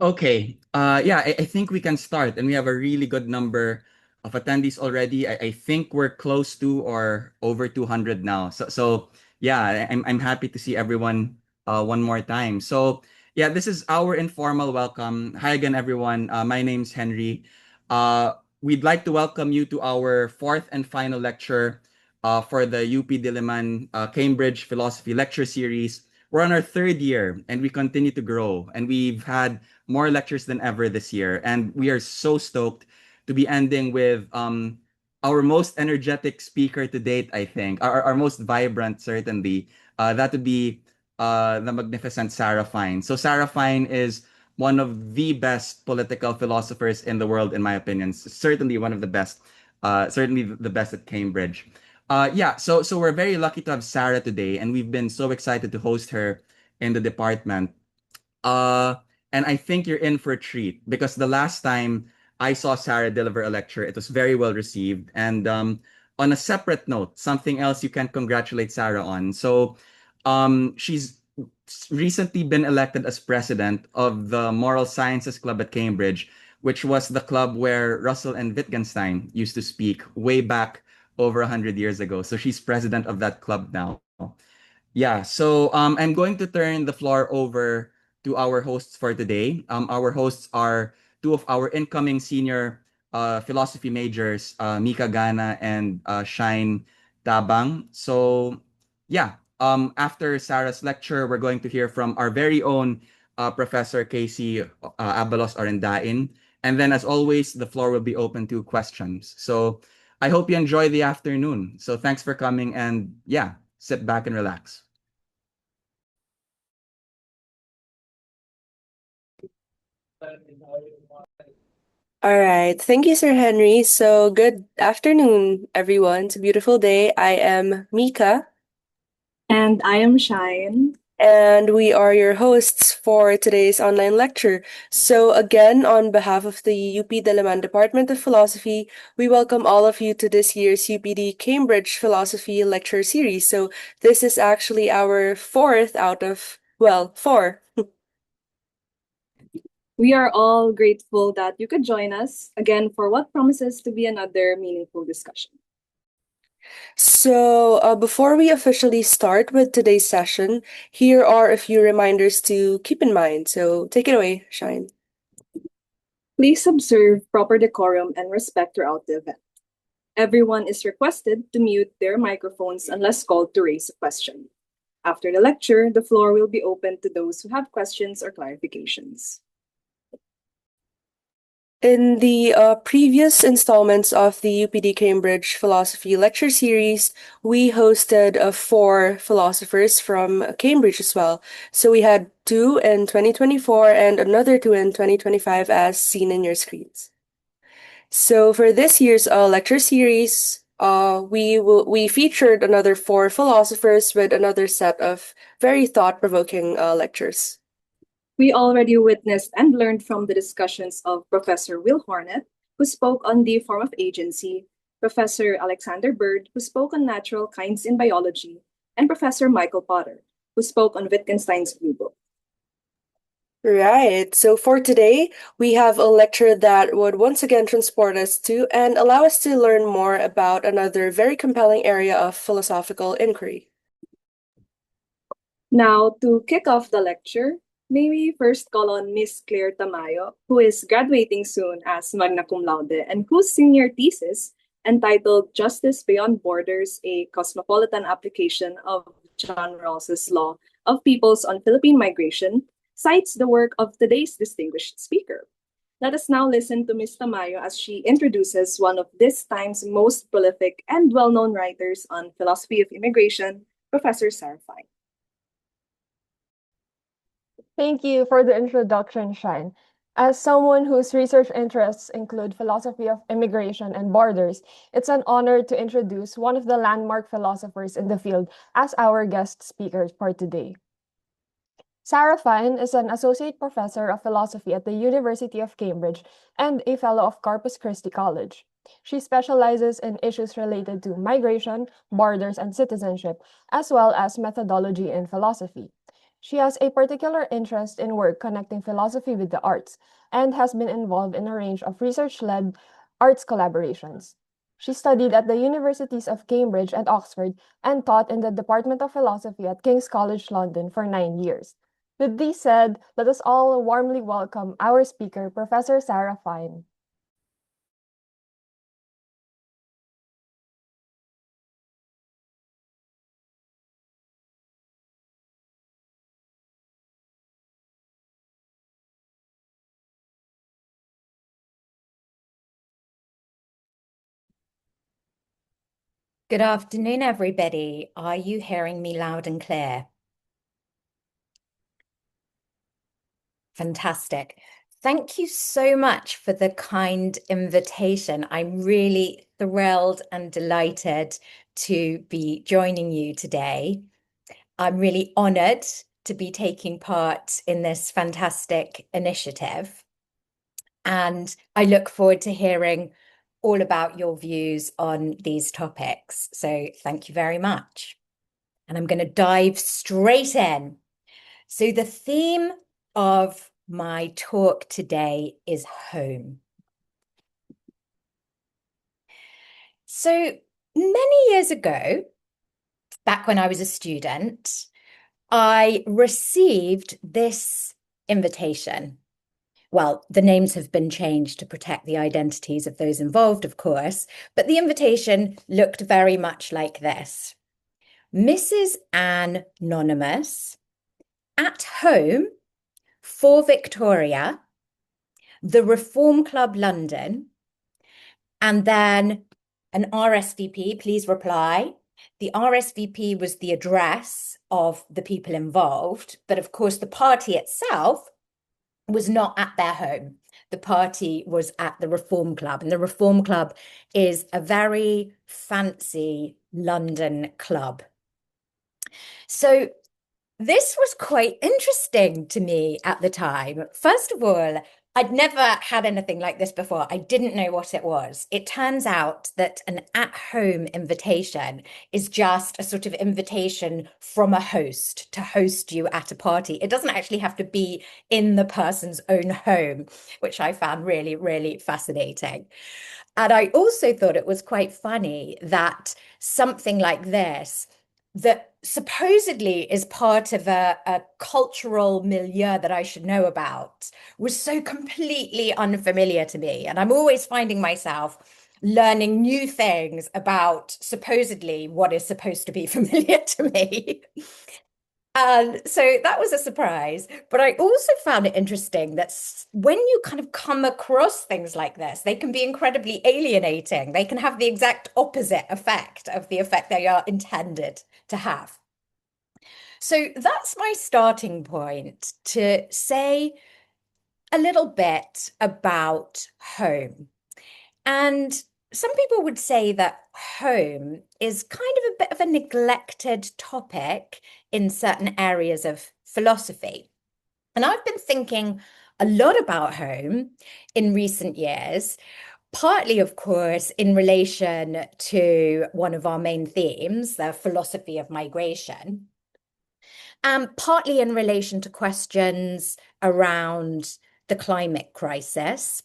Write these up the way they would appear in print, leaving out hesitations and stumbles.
Okay. Yeah, I think we can start, and we have a really good number of attendees already. I think we're close to or over 200 now. So yeah, I'm happy to see everyone one more time. So yeah, this is our informal welcome. Hi again, everyone. My name's Henry. We'd like to welcome you to our fourth and final lecture for the UP Diliman Cambridge Philosophy Lecture Series. We're on our third year, and we continue to grow, and we've had more lectures than ever this year. And we are so stoked to be ending with our most energetic speaker to date, I think, our most vibrant, certainly. That would be the magnificent Sarah Fine. So, Sarah Fine is one of the best political philosophers in the world, in my opinion. Certainly one of the best, certainly the best at Cambridge. Yeah, so we're very lucky to have Sarah today, and we've been so excited to host her in the department. Uh, and I think you're in for a treat because the last time I saw Sarah deliver a lecture, it was very well received. And on a separate note, something else you can congratulate Sarah on. So she's recently been elected as president of the Moral Sciences Club at Cambridge, which was the club where Russell and Wittgenstein used to speak way back over 100 years ago. So she's president of that club now. Yeah, so I'm going to turn the floor over to our hosts for today. Our hosts are two of our incoming senior philosophy majors, Mika Gana and Shine Tabang. So, yeah, after Sarah's lecture, we're going to hear from our very own Professor Casey Abalos-Orendain. And then, as always, the floor will be open to questions. So, I hope you enjoy the afternoon. So, thanks for coming, and yeah, sit back and relax. All right. Thank you, Sir Henry. So, good afternoon, everyone. It's a beautiful day. I am Mika, And I am Shine. and we are your hosts for today's online lecture. So, again, on behalf of the UP Diliman Department of Philosophy, we welcome all of you to this year's UPD Cambridge Philosophy Lecture Series. So, this is actually our fourth out of, well, four. We are all grateful that you could join us again for what promises to be another meaningful discussion. So, before we officially start with today's session, here are a few reminders to keep in mind. So, take it away, Shine. Please observe proper decorum and respect throughout the event. Everyone is requested to mute their microphones unless called to raise a question. After the lecture, the floor will be open to those who have questions or clarifications. In the previous installments of the UPD Cambridge Philosophy Lecture Series, we hosted four philosophers from Cambridge as well. So we had two in 2024 and another two in 2025 as seen in your screens. So for this year's lecture series, we featured another four philosophers with another set of very thought-provoking lectures. We already witnessed and learned from the discussions of Professor Will Hornet, who spoke on the form of agency, Professor Alexander Bird, who spoke on natural kinds in biology, and Professor Michael Potter, who spoke on Wittgenstein's Blue Book. Right. So for today, we have a lecture that would once again transport us to and allow us to learn more about another very compelling area of philosophical inquiry. Now, to kick off the lecture, may we first call on Miss Claire Tamayo, who is graduating soon as magna cum laude and whose senior thesis, entitled Justice Beyond Borders, a Cosmopolitan Application of John Rawls's Law of Peoples on Philippine Migration, cites the work of today's distinguished speaker. Let us now listen to Ms. Tamayo as she introduces one of this time's most prolific and well-known writers on philosophy of immigration, Professor Sarah Fine. Thank you for the introduction, Shine. As someone whose research interests include philosophy of immigration and borders, it's an honor to introduce one of the landmark philosophers in the field as our guest speaker for today. Sarah Fine is an associate professor of philosophy at the University of Cambridge and a fellow of Corpus Christi College. She specializes in issues related to migration, borders, and citizenship, as well as methodology in philosophy. She has a particular interest in work connecting philosophy with the arts and has been involved in a range of research-led arts collaborations. She studied at the universities of Cambridge and Oxford and taught in the Department of Philosophy at King's College London for 9 years. With this said, let us all warmly welcome our speaker, Professor Sarah Fine. Good afternoon, everybody. Are you hearing me loud and clear? Fantastic. Thank you so much for the kind invitation. I'm really thrilled and delighted to be joining you today. I'm really honored to be taking part in this fantastic initiative. And I look forward to hearing all about your views on these topics. So thank you very much. And I'm going to dive straight in. So the theme of my talk today is home. So many years ago, back when I was a student, I received this invitation. Well, the names have been changed to protect the identities of those involved, of course, but the invitation looked very much like this. Mrs. Anne Anonymous, at home for Victoria, the Reform Club London, and then an RSVP, please reply. The RSVP was the address of the people involved, but of course the party itself was not at their home. The party was at the Reform Club, and the Reform Club is a very fancy London club. So this was quite interesting to me at the time. First of all, I'd never had anything like this before. I didn't know what it was. It turns out that an at-home invitation is just a sort of invitation from a host to host you at a party. It doesn't actually have to be in the person's own home, which I found really, really fascinating. And I also thought it was quite funny that something like this, that supposedly is part of a cultural milieu that I should know about, was so completely unfamiliar to me. And I'm always finding myself learning new things about supposedly what is supposed to be familiar to me. And so that was a surprise. But I also found it interesting that when you kind of come across things like this, they can be incredibly alienating. They can have the exact opposite effect of the effect they are intended to have. So that's my starting point to say a little bit about home. And some people would say that home is kind of a bit of a neglected topic in certain areas of philosophy. And I've been thinking a lot about home in recent years, partly, of course, in relation to one of our main themes, the philosophy of migration, and partly in relation to questions around the climate crisis.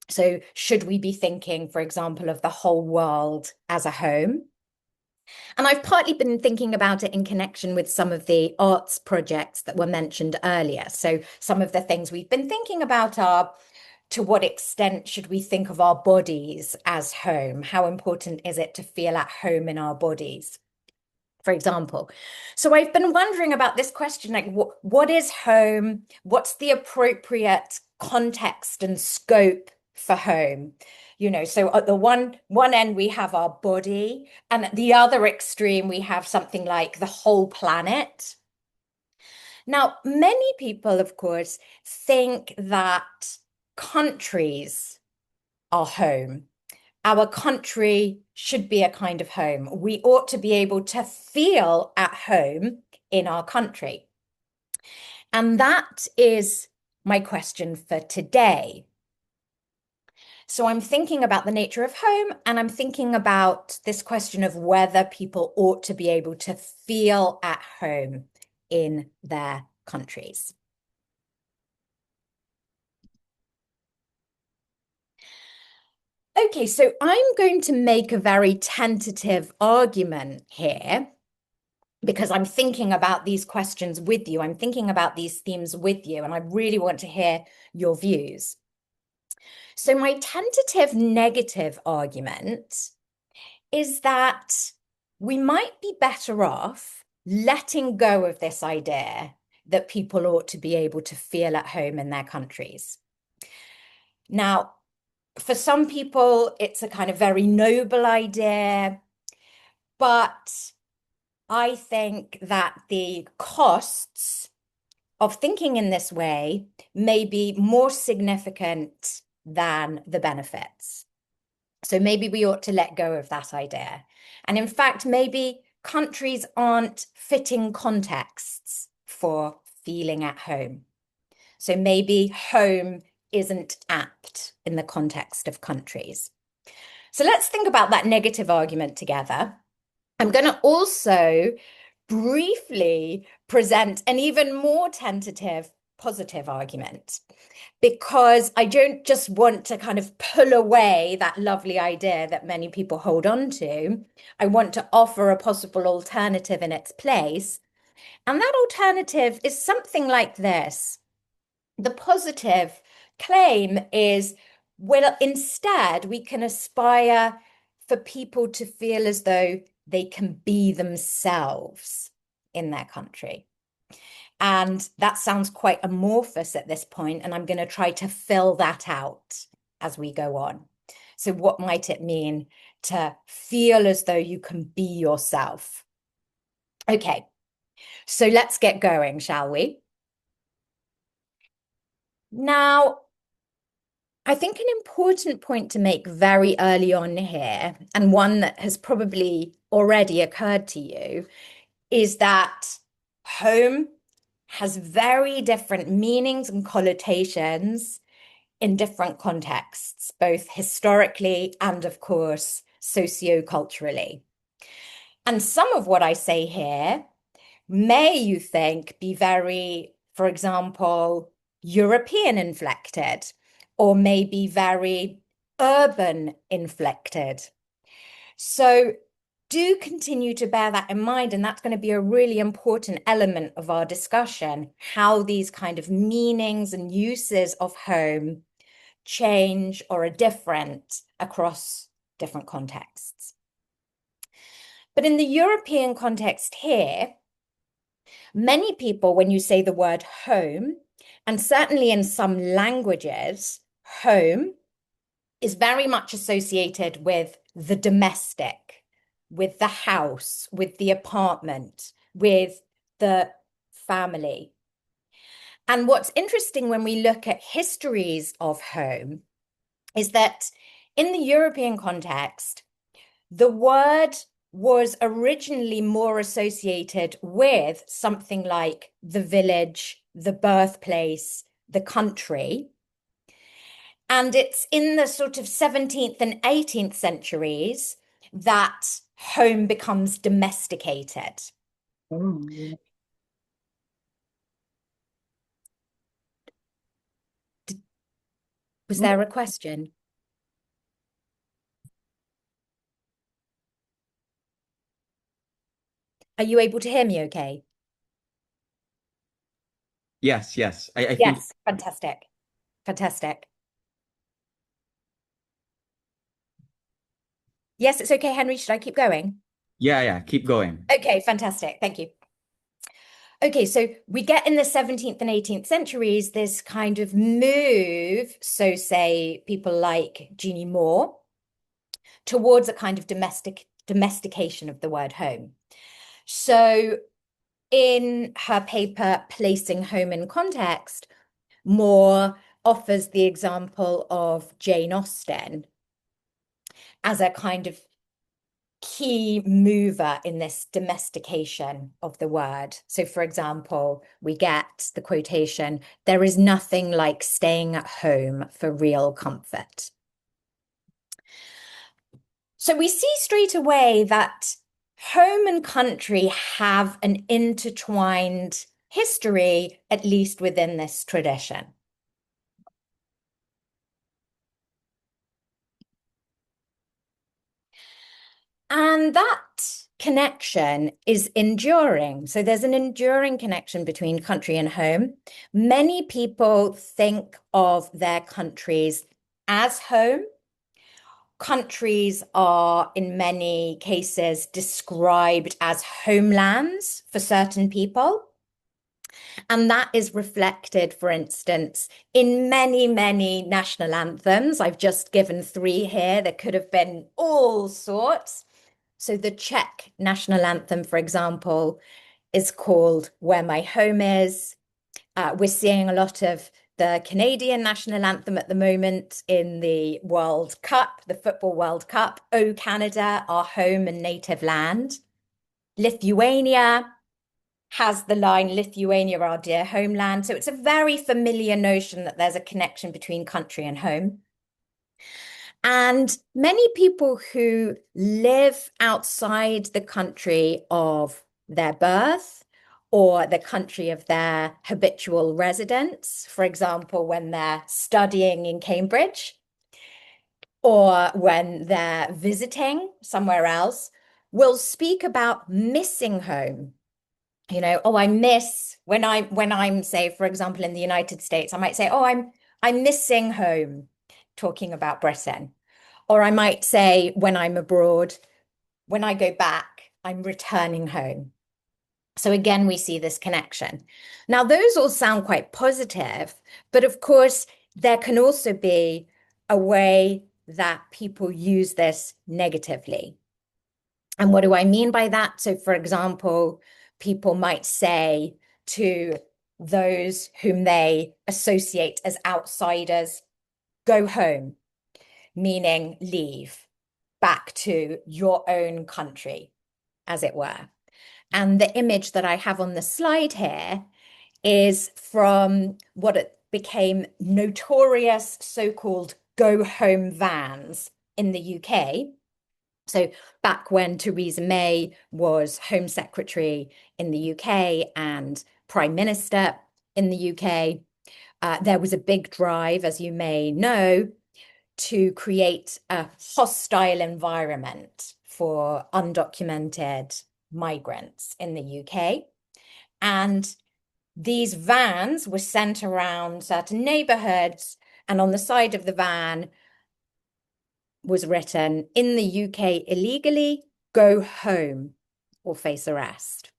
So should we be thinking, for example, of the whole world as a home? And I've partly been thinking about it in connection with some of the arts projects that were mentioned earlier. So some of the things we've been thinking about are, to what extent should we think of our bodies as home? How important is it to feel at home in our bodies, for example? So I've been wondering about this question, like what is home? What's the appropriate context and scope for home? You know, so at the one end we have our body, and at the other extreme we have something like the whole planet. Now, many people, of course, think that countries are home. Our country should be a kind of home. We ought to be able to feel at home in our country. And that is my question for today. So I'm thinking about the nature of home, and I'm thinking about this question of whether people ought to be able to feel at home in their countries. Okay, so I'm going to make a very tentative argument here because I'm thinking about these questions with you. I'm thinking about these themes with you, and I really want to hear your views. So my tentative negative argument is that we might be better off letting go of this idea that people ought to be able to feel at home in their countries. Now, for some people, it's a kind of very noble idea, but I think that the costs of thinking in this way may be more significant than the benefits. So maybe we ought to let go of that idea. And in fact, maybe countries aren't fitting contexts for feeling at home. So maybe home isn't apt in the context of countries. So let's think about that negative argument together. I'm going to also briefly present an even more tentative positive argument, because I don't just want to kind of pull away that lovely idea that many people hold on to. I want to offer a possible alternative in its place. And that alternative is something like this. The positive claim is, well, instead, we can aspire for people to feel as though they can be themselves in their country. And that sounds quite amorphous at this point, and I'm going to try to fill that out as we go on. So what might it mean to feel as though you can be yourself? Okay, so let's get going, shall we? Now, I think an important point to make very early on here, and one that has probably already occurred to you, is that home has very different meanings and connotations in different contexts, both historically and, of course, socioculturally. And some of what I say here may, you think, be very, for example, European inflected, or maybe very urban inflected. So do continue to bear that in mind, and that's going to be a really important element of our discussion, how these kind of meanings and uses of home change or are different across different contexts. But in the European context here, many people, when you say the word home, and certainly in some languages, home is very much associated with the domestic, with the house, with the apartment, with the family. And what's interesting when we look at histories of home is that in the European context, the word was originally more associated with something like the village, the birthplace, the country. And it's in the sort of 17th and 18th centuries that home becomes domesticated. Was there a question? Are you able to hear me okay? Yes, yes. I think Yes, fantastic. Fantastic. Yes, it's okay, Henry. Should I keep going? yeah, keep going. Okay, fantastic. Thank you. Okay, so we get in the 17th and 18th centuries this kind of move, so say people like Jeannie Moore, towards a kind of domestication of the word home. So in her paper, Placing Home in Context, Moore offers the example of Jane Austen as a kind of key mover in this domestication of the word. So, for example, we get the quotation, "There is nothing like staying at home for real comfort." So we see straight away that home and country have an intertwined history, at least within this tradition. And that connection is enduring. So there's an enduring connection between country and home. Many people think of their countries as home. Countries are, in many cases, described as homelands for certain people. And that is reflected, for instance, in many, many national anthems. I've just given 3 here. There could have been all sorts. So the Czech national anthem, for example, is called Where My Home Is. We're seeing a lot of the Canadian national anthem at the moment in the World Cup, the Football World Cup, O Canada, our home and native land. Lithuania has the line, Lithuania, our dear homeland. So it's a very familiar notion that there's a connection between country and home. And many people who live outside the country of their birth or the country of their habitual residence, for example, when they're studying in Cambridge or when they're visiting somewhere else, will speak about missing home. You know, oh, I miss when I'm, say, for example, in the United States, I might say, oh, I'm missing home, talking about Britain. Or I might say, when I'm abroad, when I go back, I'm returning home. So again, we see this connection. Now, those all sound quite positive, but of course, there can also be a way that people use this negatively. And what do I mean by that? So, for example, people might say to those whom they associate as outsiders, go home, meaning leave back to your own country, as it were. And the image that I have on the slide here is from what it became notorious so-called go-home vans in the UK. So back when Theresa May was Home Secretary in the UK and Prime Minister in the UK, there was a big drive, as you may know, to create a hostile environment for undocumented migrants in the UK. And these vans were sent around certain neighborhoods, and on the side of the van was written, in the UK illegally, go home or face arrest.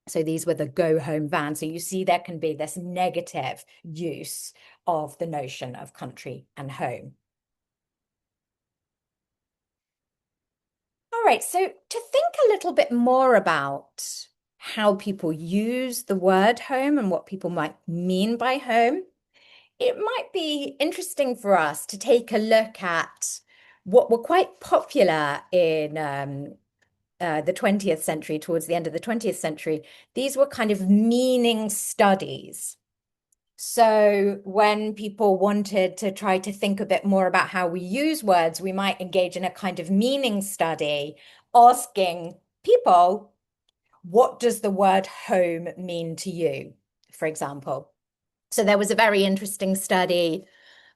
So these were the go home vans. So you see there can be this negative use of the notion of country and home. All right, so to think a little bit more about how people use the word home and what people might mean by home, it might be interesting for us to take a look at what were quite popular in the 20th century, towards the end of the 20th century. These were kind of meaning studies. So when people wanted to try to think a bit more about how we use words, we might engage in a kind of meaning study, asking people, what does the word home mean to you, for example? So there was a very interesting study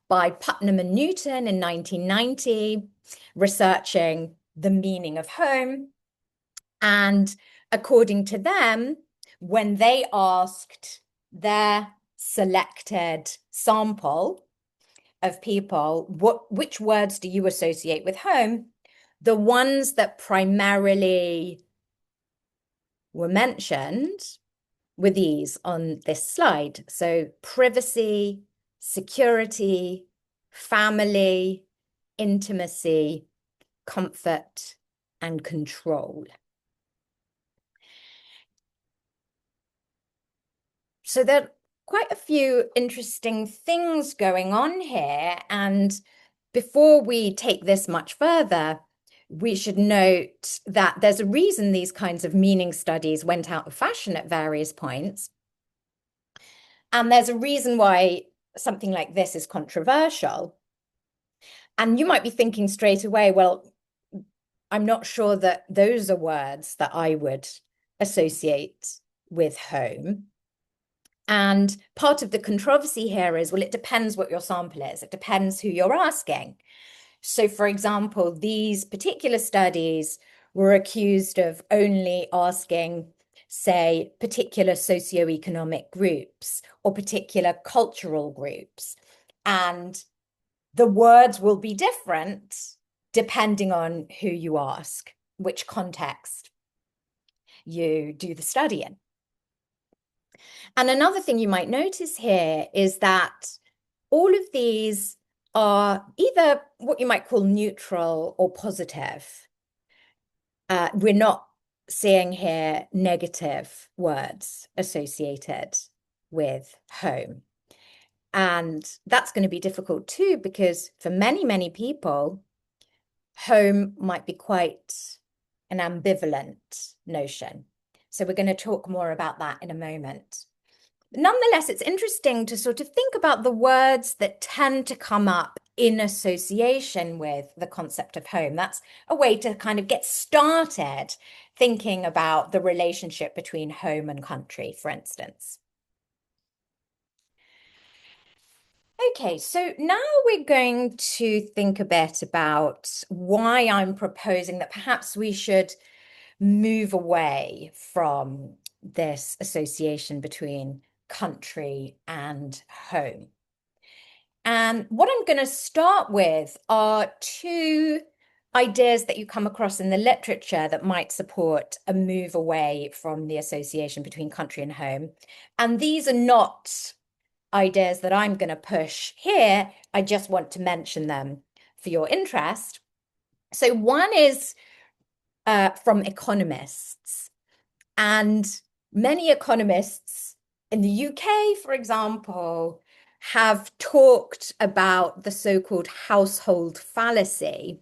by Putnam and Newton in 1990, researching the meaning of home. And according to them, when they asked their selected sample of people, which words do you associate with home? The ones that primarily were mentioned were these on this slide. So privacy, security, family, intimacy, comfort, and control. So there are quite a few interesting things going on here. And before we take this much further, we should note that there's a reason these kinds of meaning studies went out of fashion at various points. And there's a reason why something like this is controversial. And you might be thinking straight away, well, I'm not sure that those are words that I would associate with home. And part of the controversy here is, well, it depends what your sample is. It depends who you're asking. So, for example, these particular studies were accused of only asking, say, particular socioeconomic groups or particular cultural groups. And the words will be different depending on who you ask, which context you do the study in. And another thing you might notice here is that all of these are either what you might call neutral or positive. We're not seeing here negative words associated with home. And that's going to be difficult too, because for many, many people, home might be quite an ambivalent notion. So we're going to talk more about that in a moment. Nonetheless, it's interesting to sort of think about the words that tend to come up in association with the concept of home. That's a way to kind of get started thinking about the relationship between home and country, for instance. Okay, so now we're going to think a bit about why I'm proposing that perhaps we should move away from this association between country and home. And what I'm going to start with are two ideas that you come across in the literature that might support a move away from the association between country and home. And these are not ideas that I'm going to push here. I just want to mention them for your interest. So one is from economists. And many economists in the UK, for example, have talked about the so-called household fallacy.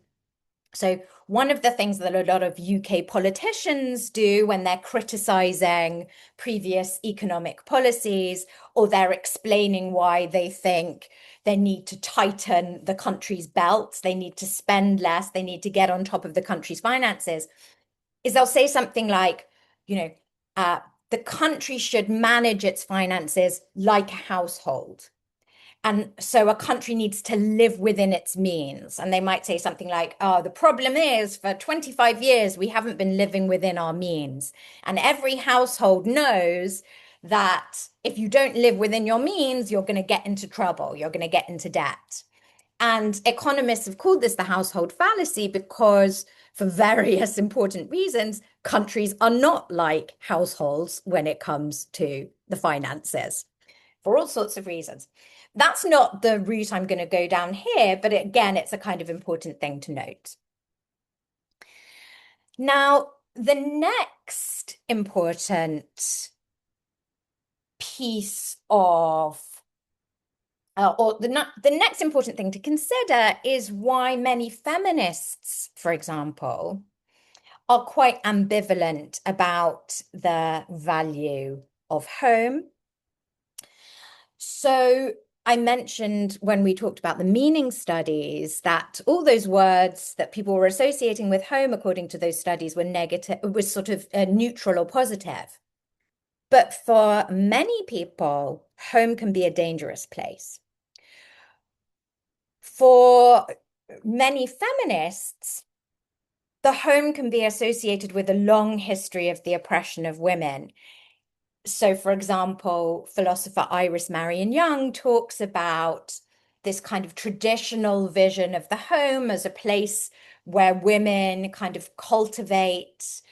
So one of the things that a lot of UK politicians do when they're criticizing previous economic policies, or they're explaining why they think they need to tighten the country's belts, they need to spend less, they need to get on top of the country's finances, is they'll say something like, the country should manage its finances like a household. And so a country needs to live within its means. And they might say something like, oh, the problem is for 25 years, we haven't been living within our means. And every household knows that if you don't live within your means, you're going to get into trouble. You're going to get into debt. And economists have called this the household fallacy because, for various important reasons, countries are not like households when it comes to the finances, for all sorts of reasons. That's not the route I'm going to go down here, but again, it's a kind of important thing to note. Now, the next important piece of the next important thing to consider is why many feminists, for example, are quite ambivalent about the value of home. So I mentioned when we talked about the meaning studies that all those words that people were associating with home, according to those studies, were negative, was sort of neutral or positive. But for many people, home can be a dangerous place. For many feminists, the home can be associated with a long history of the oppression of women. So, for example, philosopher Iris Marion Young talks about this kind of traditional vision of the home as a place where women kind of cultivate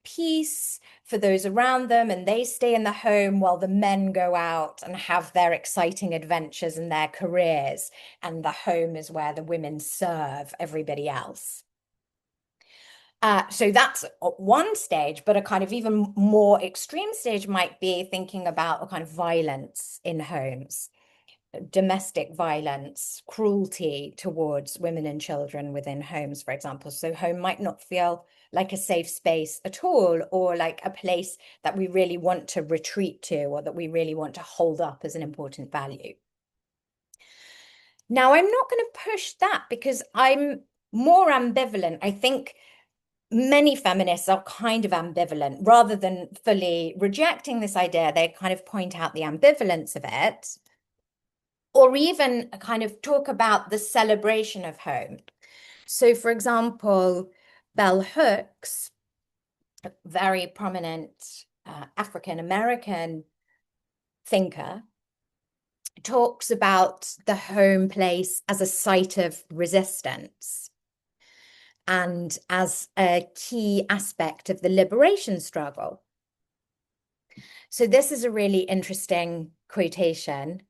peace for those around them, and they stay in the home while the men go out and have their exciting adventures and their careers, and the home is where the women serve everybody else. So that's one stage, but a kind of even more extreme stage might be thinking about a kind of violence in homes, domestic violence, cruelty towards women and children within homes, for example. So home might not feel like a safe space at all, or like a place that we really want to retreat to, or that we really want to hold up as an important value. Now, I'm not going to push that because I'm more ambivalent. I think many feminists are kind of ambivalent. Rather than fully rejecting this idea, they kind of point out the ambivalence of it, or even kind of talk about the celebration of home. So, for example, Bell Hooks, a very prominent African-American thinker, talks about the home place as a site of resistance and as a key aspect of the liberation struggle. So this is a really interesting quotation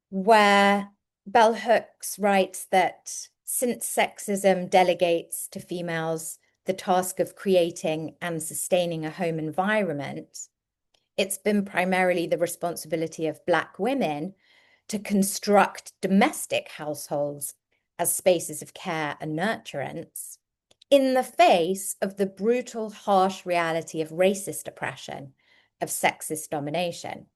where Bell Hooks writes that since sexism delegates to females the task of creating and sustaining a home environment, it's been primarily the responsibility of Black women to construct domestic households as spaces of care and nurturance in the face of the brutal, harsh reality of racist oppression, of sexist domination.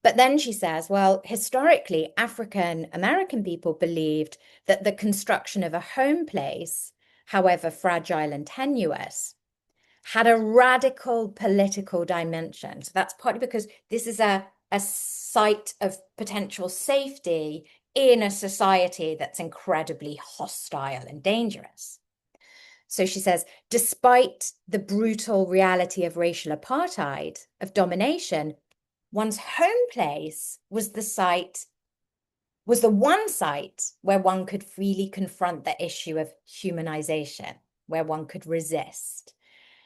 But then she says, well, historically, African American people believed that the construction of a home place, however fragile and tenuous, had a radical political dimension. So that's partly because this is a site of potential safety in a society that's incredibly hostile and dangerous. So she says, despite the brutal reality of racial apartheid, of domination, one's home place was the one site where one could freely confront the issue of humanization, where one could resist.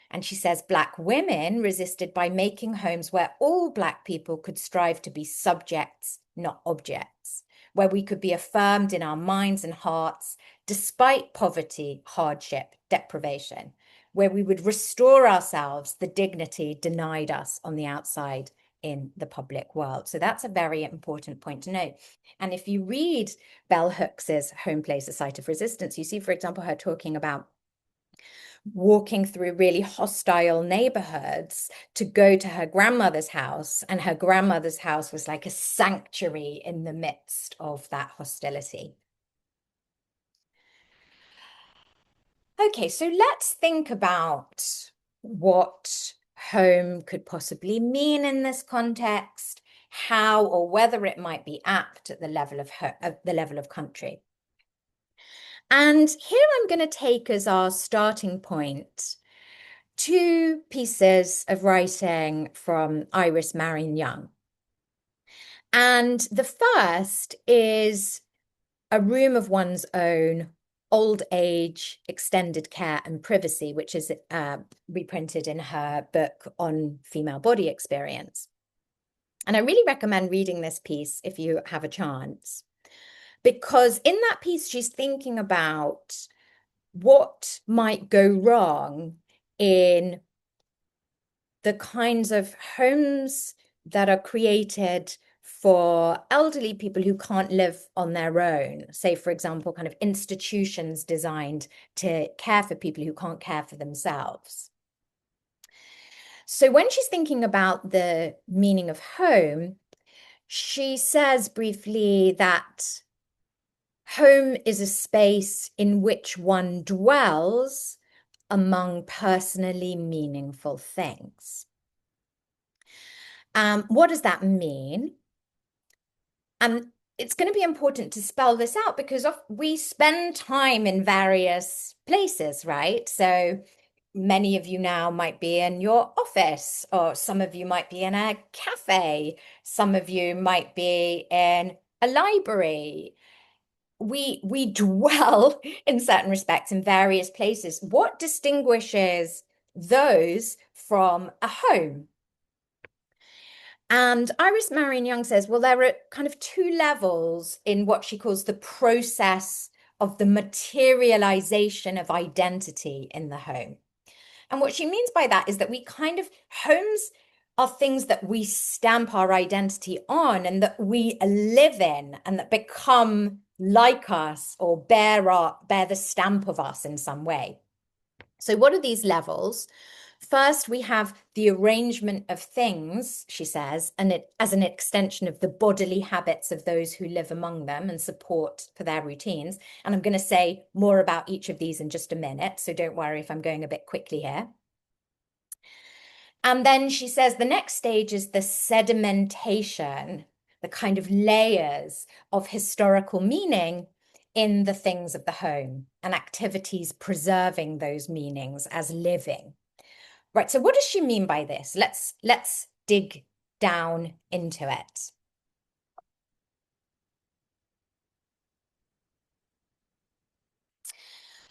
And she says Black women resisted by making homes where all Black people could strive to be subjects, not objects, where we could be affirmed in our minds and hearts, despite poverty, hardship, deprivation, where we would restore ourselves the dignity denied us on the outside in the public world. So that's a very important point to note. And if you read Bell Hooks's Home Place, A Site of Resistance, you see, for example, her talking about walking through really hostile neighborhoods to go to her grandmother's house, and her grandmother's house was like a sanctuary in the midst of that hostility. Okay, so let's think about what home could possibly mean in this context, how or whether it might be apt at the level of country. And here I'm going to take as our starting point two pieces of writing from Iris Marion Young. And the first is A Room of One's Own, Old Age, Extended Care and Privacy, which is reprinted in her book on female body experience. And I really recommend reading this piece if you have a chance, because in that piece, she's thinking about what might go wrong in the kinds of homes that are created for elderly people who can't live on their own. Say, for example, kind of institutions designed to care for people who can't care for themselves. So when she's thinking about the meaning of home, she says briefly that home is a space in which one dwells among personally meaningful things. What does that mean? And it's going to be important to spell this out because we spend time in various places, right? So many of you now might be in your office, or some of you might be in a cafe, some of you might be in a library. We dwell in certain respects in various places. What distinguishes those from a home? And Iris Marion Young says, well, there are kind of two levels in what she calls the process of the materialization of identity in the home. And what she means by that is that homes are things that we stamp our identity on and that we live in and that become like us or bear the stamp of us in some way. So what are these levels? First, we have the arrangement of things, she says, and it as an extension of the bodily habits of those who live among them and support for their routines. And I'm going to say more about each of these in just a minute, so don't worry if I'm going a bit quickly here. And then she says the next stage is the sedimentation, the kind of layers of historical meaning in the things of the home and activities preserving those meanings as living. Right, so what does she mean by this? Let's dig down into it.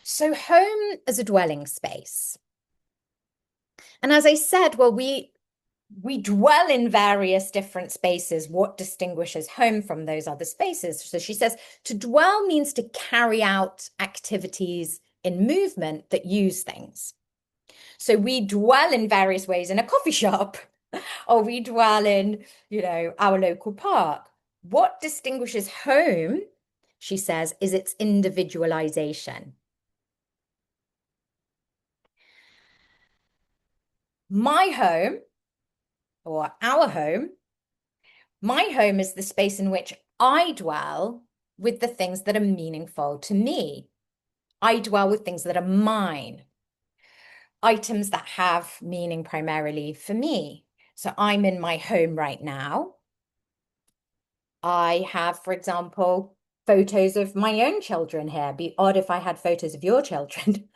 So home as a dwelling space. And as I said, well, we dwell in various different spaces. What distinguishes home from those other spaces? So she says to dwell means to carry out activities in movement that use things. So we dwell in various ways in a coffee shop, or we dwell in, our local park. What distinguishes home, she says, is its individualization. My home, or our home, my home is the space in which I dwell with the things that are meaningful to me. I dwell with things that are mine, items that have meaning primarily for me. So I'm in my home right now. I have, for example, photos of my own children here. It'd be odd if I had photos of your children.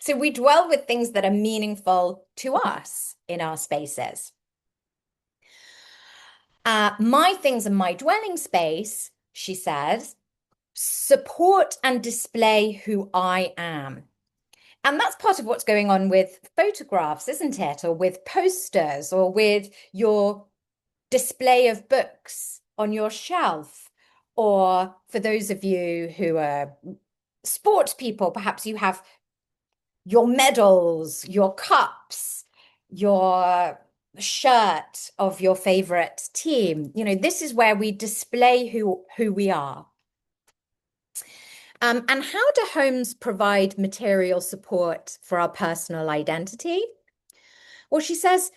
So we dwell with things that are meaningful to us in our spaces. My things in my dwelling space, she says, support and display who I am. And that's part of what's going on with photographs, isn't it? Or with posters, or with your display of books on your shelf. Or for those of you who are sports people, perhaps you have your medals, your cups, your shirt of your favorite team. This is where we display who we are. And how do homes provide material support for our personal identity? Well, she says,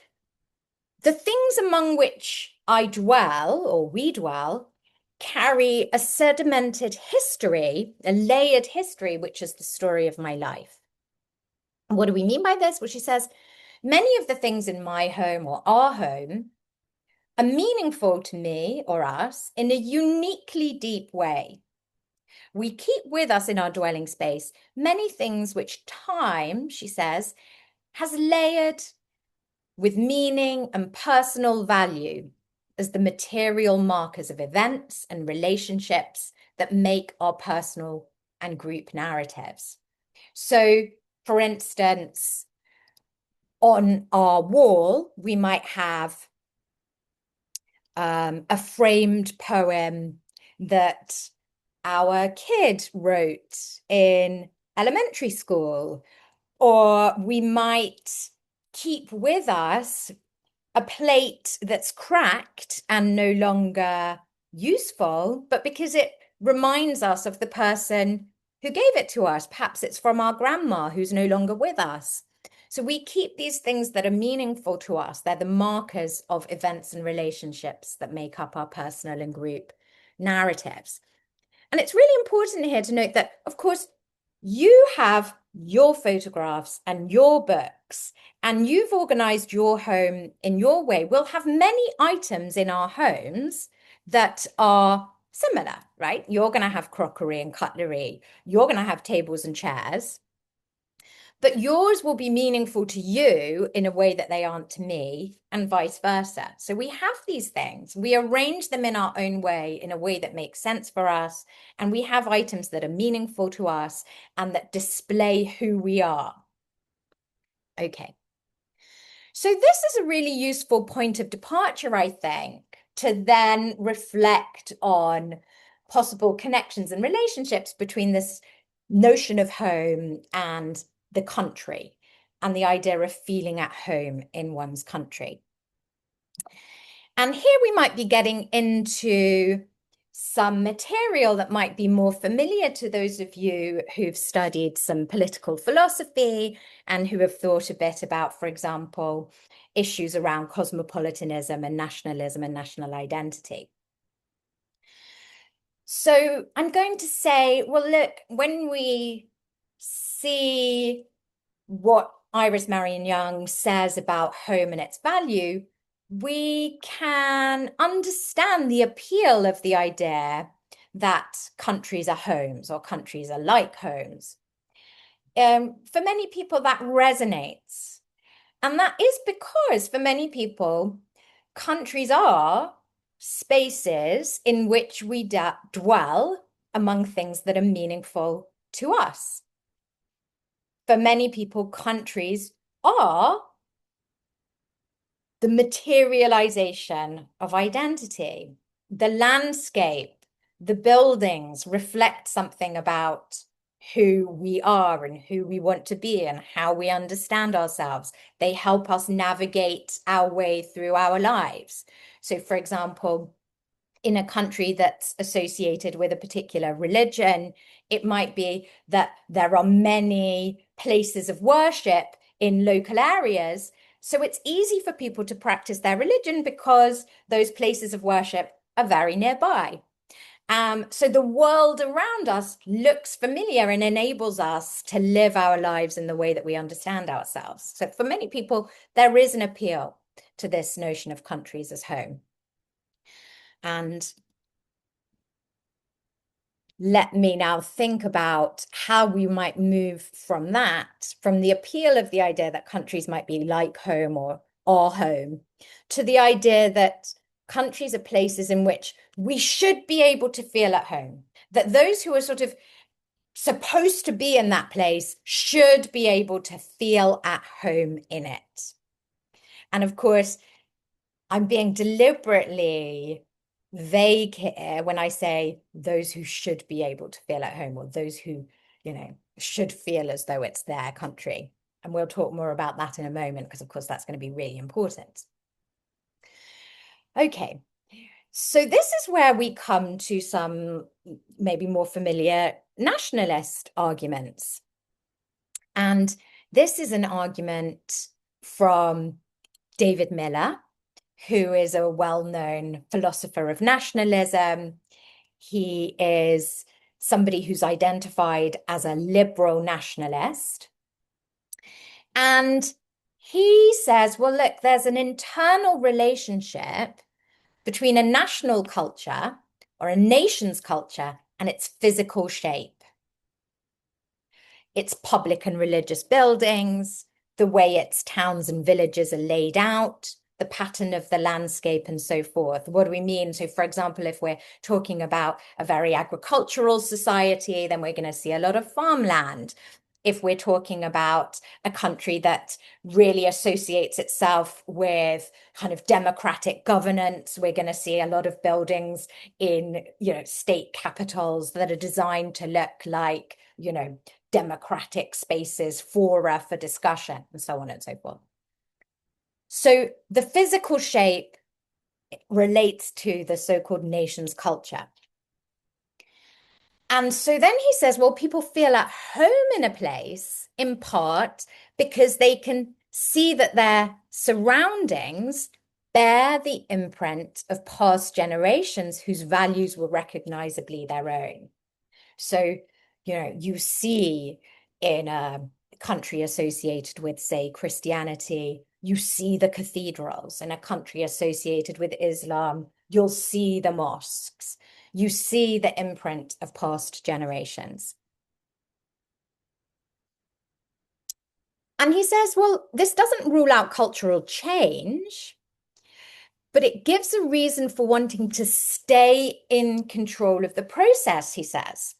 the things among which I dwell, or we dwell, carry a sedimented history, a layered history, which is the story of my life. And what do we mean by this? Well, she says, many of the things in my home or our home are meaningful to me or us in a uniquely deep way. We keep with us in our dwelling space many things which time, she says, has layered with meaning and personal value as the material markers of events and relationships that make our personal and group narratives. So, for instance, on our wall, we might have a framed poem that our kid wrote in elementary school, or we might keep with us a plate that's cracked and no longer useful, but because it reminds us of the person who gave it to us. Perhaps it's from our grandma who's no longer with us. So we keep these things that are meaningful to us. They're the markers of events and relationships that make up our personal and group narratives. And it's really important here to note that, of course, you have your photographs and your books, and you've organized your home in your way. We'll have many items in our homes that are similar, right? You're going to have crockery and cutlery. You're going to have tables and chairs. But yours will be meaningful to you in a way that they aren't to me, and vice versa. So we have these things. We arrange them in our own way, in a way that makes sense for us. And we have items that are meaningful to us and that display who we are. Okay. So this is a really useful point of departure, I think, to then reflect on possible connections and relationships between this notion of home and the country, and the idea of feeling at home in one's country. And here we might be getting into some material that might be more familiar to those of you who've studied some political philosophy and who have thought a bit about, for example, issues around cosmopolitanism and national identity. So I'm going to say, well, look, when we see what Iris Marion Young says about home and its value, we can understand the appeal of the idea that countries are homes or countries are like homes. For many people, that resonates. And that is because for many people, countries are spaces in which we dwell among things that are meaningful to us. For many people, countries are the materialization of identity. The landscape, the buildings reflect something about who we are and who we want to be and how we understand ourselves. They help us navigate our way through our lives. So, for example, in a country that's associated with a particular religion, it might be that there are many places of worship in local areas. So it's easy for people to practice their religion because those places of worship are very nearby. So the world around us looks familiar and enables us to live our lives in the way that we understand ourselves. So for many people, there is an appeal to this notion of countries as home. And let me now think about how we might move from that, from the appeal of the idea that countries might be like home or our home, to the idea that countries are places in which we should be able to feel at home, that those who are sort of supposed to be in that place should be able to feel at home in it. And of course, I'm being deliberately vague here when I say those who should be able to feel at home, or those who, should feel as though it's their country. And we'll talk more about that in a moment, because of course that's going to be really important. Okay, so this is where we come to some maybe more familiar nationalist arguments. And this is an argument from David Miller, who is a well-known philosopher of nationalism. He is somebody who's identified as a liberal nationalist. And he says, well, look, there's an internal relationship between a national culture or a nation's culture and its physical shape. Its public and religious buildings, the way its towns and villages are laid out, the pattern of the landscape and so forth. What do we mean? So, for example, if we're talking about a very agricultural society, then we're going to see a lot of farmland. If we're talking about a country that really associates itself with kind of democratic governance, we're going to see a lot of buildings in, state capitals that are designed to look like, democratic spaces, fora for discussion, and so on and so forth. So the physical shape relates to the so-called nation's culture. And so then he says, well, people feel at home in a place in part because they can see that their surroundings bear the imprint of past generations whose values were recognizably their own. So, you see in a country associated with, say, Christianity, you see the cathedrals. In a country associated with Islam, you'll see the mosques. You see the imprint of past generations. And he says, well, this doesn't rule out cultural change, but it gives a reason for wanting to stay in control of the process, he says,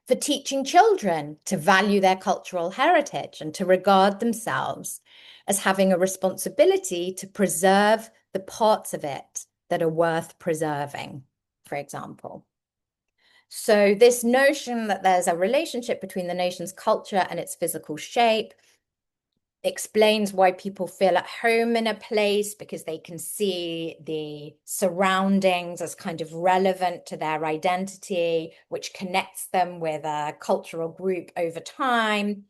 for teaching children to value their cultural heritage and to regard themselves as having a responsibility to preserve the parts of it that are worth preserving, for example. So this notion that there's a relationship between the nation's culture and its physical shape explains why people feel at home in a place because they can see the surroundings as kind of relevant to their identity, which connects them with a cultural group over time.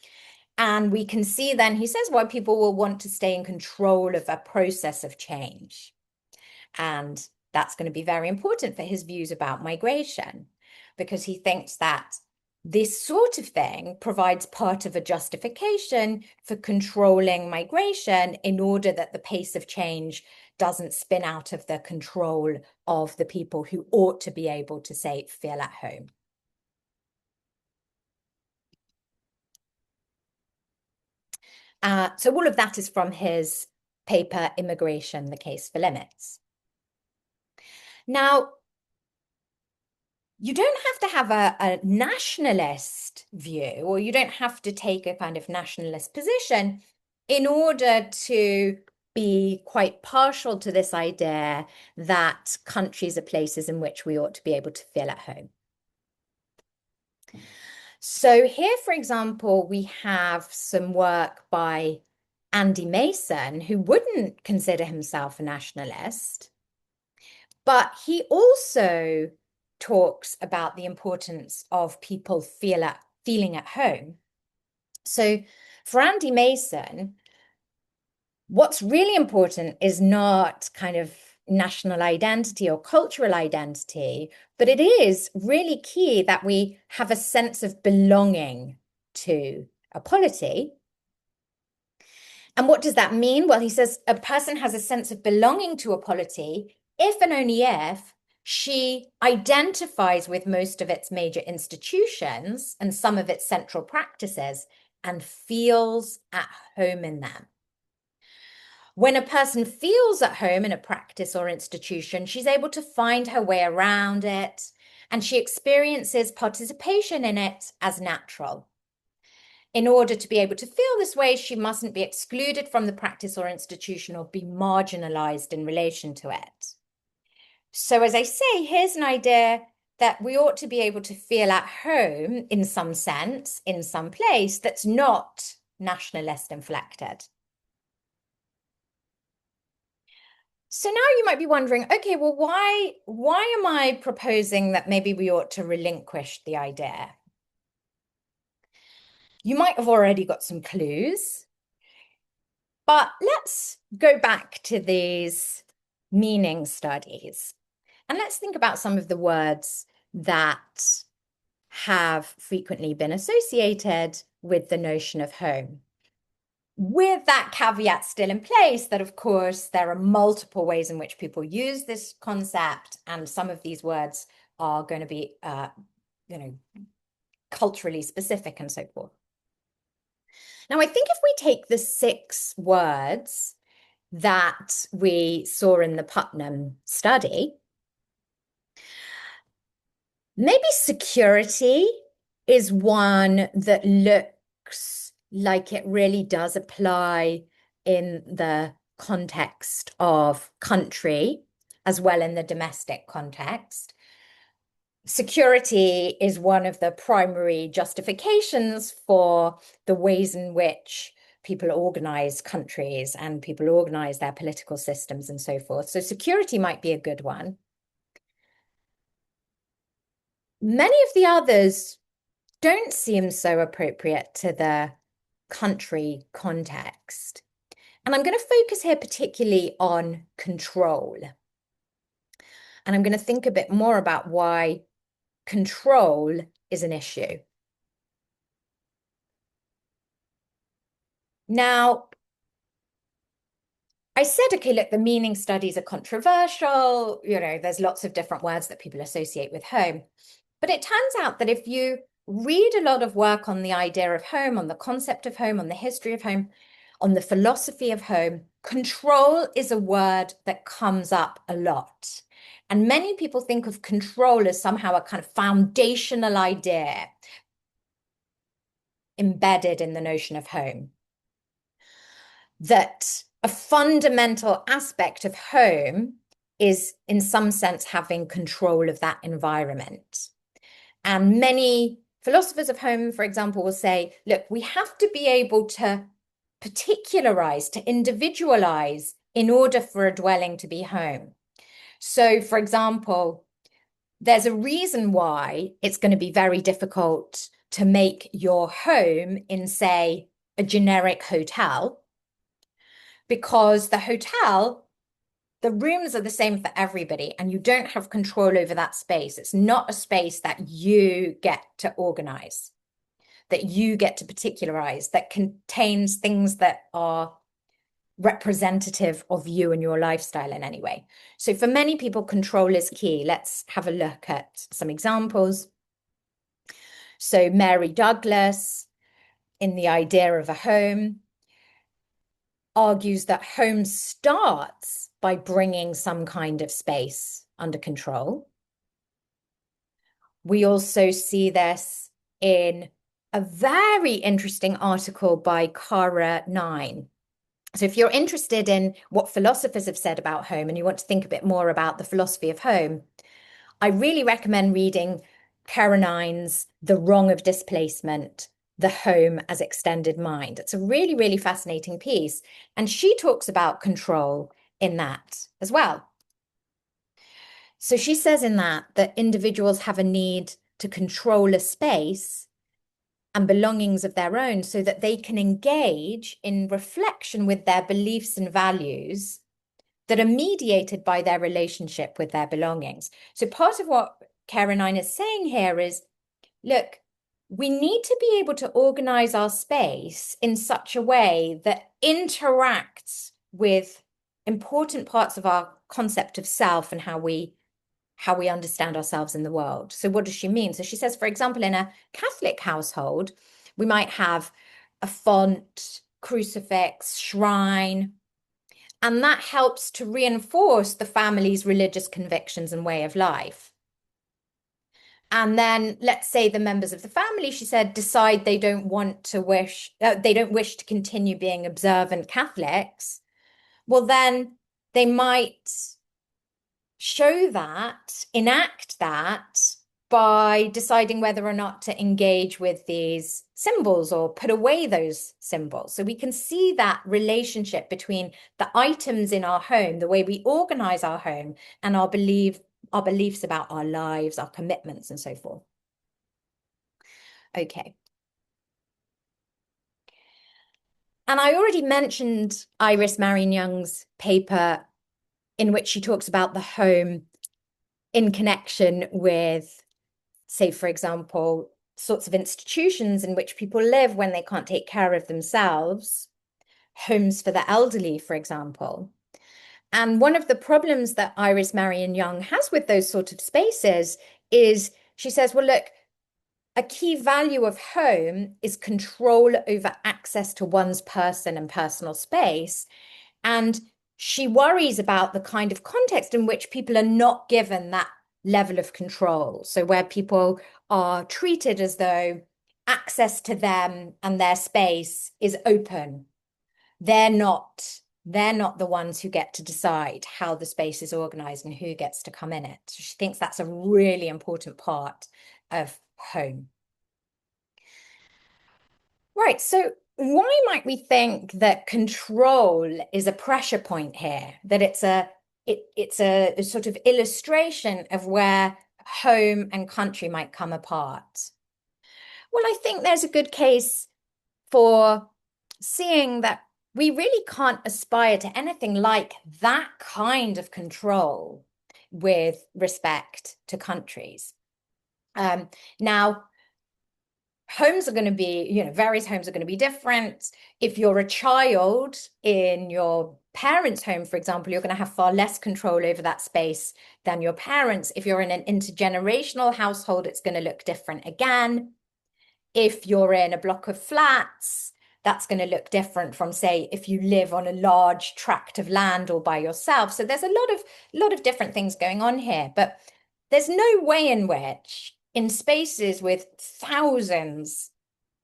And we can see then, he says, why people will want to stay in control of a process of change. And that's going to be very important for his views about migration, because he thinks that this sort of thing provides part of a justification for controlling migration in order that the pace of change doesn't spin out of the control of the people who ought to be able to, say, feel at home. So all of that is from his paper, Immigration, the Case for Limits. Now, you don't have to have a nationalist view, or you don't have to take a kind of nationalist position in order to be quite partial to this idea that countries are places in which we ought to be able to feel at home. So here, for example, we have some work by Andy Mason, who wouldn't consider himself a nationalist, but he also talks about the importance of people feeling at home. So for Andy Mason, what's really important is not kind of national identity or cultural identity, but it is really key that we have a sense of belonging to a polity. And what does that mean? Well, he says a person has a sense of belonging to a polity if and only if she identifies with most of its major institutions and some of its central practices and feels at home in them. When a person feels at home in a practice or institution, she's able to find her way around it, and she experiences participation in it as natural. In order to be able to feel this way, she mustn't be excluded from the practice or institution or be marginalized in relation to it. So as I say, here's an idea that we ought to be able to feel at home in some sense, in some place that's not nationalist inflected. So now you might be wondering, okay, well, why am I proposing that maybe we ought to relinquish the idea? You might have already got some clues, but let's go back to these meaning studies and let's think about some of the words that have frequently been associated with the notion of home. With that caveat still in place that, of course, there are multiple ways in which people use this concept, and some of these words are going to be, culturally specific and so forth. Now, I think if we take the 6 words that we saw in the Putnam study, maybe security is one that looks like it really does apply in the context of country as well in the domestic context. Security is one of the primary justifications for the ways in which people organize countries and people organize their political systems and so forth. So security might be a good one. Many of the others don't seem so appropriate to the country context. And I'm going to focus here particularly on control. And I'm going to think a bit more about why control is an issue. Now, I said, okay, look, the meaning studies are controversial. There's lots of different words that people associate with home. But it turns out that if you read a lot of work on the idea of home, on the concept of home, on the history of home, on the philosophy of home, control is a word that comes up a lot. And many people think of control as somehow a kind of foundational idea embedded in the notion of home. That a fundamental aspect of home is, in some sense, having control of that environment. And many philosophers of home, for example, will say, look, we have to be able to particularize, to individualize in order for a dwelling to be home. So, for example, there's a reason why it's going to be very difficult to make your home in, say, a generic hotel, because the hotel, the rooms are the same for everybody, and you don't have control over that space. It's not a space that you get to organize, that you get to particularize, that contains things that are representative of you and your lifestyle in any way. So for many people, control is key. Let's have a look at some examples. So Mary Douglas, in The Idea of a Home, argues that home starts by bringing some kind of space under control. We also see this in a very interesting article by Cara 9. So if you're interested in what philosophers have said about home and you want to think a bit more about the philosophy of home, I really recommend reading Cara 9's The Wrong of Displacement, The Home as Extended Mind. It's a really, really fascinating piece. And she talks about control in that as well. So she says in that individuals have a need to control a space and belongings of their own so that they can engage in reflection with their beliefs and values that are mediated by their relationship with their belongings. So part of what Cara 9 is saying here is, look, we need to be able to organize our space in such a way that interacts with important parts of our concept of self and how we understand ourselves in the world. So what does she mean? So she says, for example, in a Catholic household, we might have a font, crucifix, shrine, and that helps to reinforce the family's religious convictions and way of life. And then let's say the members of the family, she said, decide they don't wish to continue being observant Catholics. Well, then they might show that, enact that by deciding whether or not to engage with these symbols or put away those symbols. So we can see that relationship between the items in our home, the way we organize our home, and our beliefs about our lives, our commitments, and so forth. Okay. And I already mentioned Iris Marion Young's paper in which she talks about the home in connection with, say, for example, sorts of institutions in which people live when they can't take care of themselves, homes for the elderly, for example. And one of the problems that Iris Marion Young has with those sort of spaces is, she says, well, look, a key value of home is control over access to one's person and personal space. And she worries about the kind of context in which people are not given that level of control. So where people are treated as though access to them and their space is open. They're not the ones who get to decide how the space is organized and who gets to come in it. So she thinks that's a really important part of home. Right, so why might we think that control is a pressure point here, that it's a sort of illustration of where home and country might come apart? Well, I think there's a good case for seeing that we really can't aspire to anything like that kind of control with respect to countries. Now, homes are going to be, various homes are going to be different. If you're a child in your parents' home, for example, you're going to have far less control over that space than your parents. If you're in an intergenerational household, it's going to look different again. If you're in a block of flats, that's going to look different from, say, if you live on a large tract of land or by yourself. So there's a lot of different things going on here, but there's no way in which in spaces with thousands,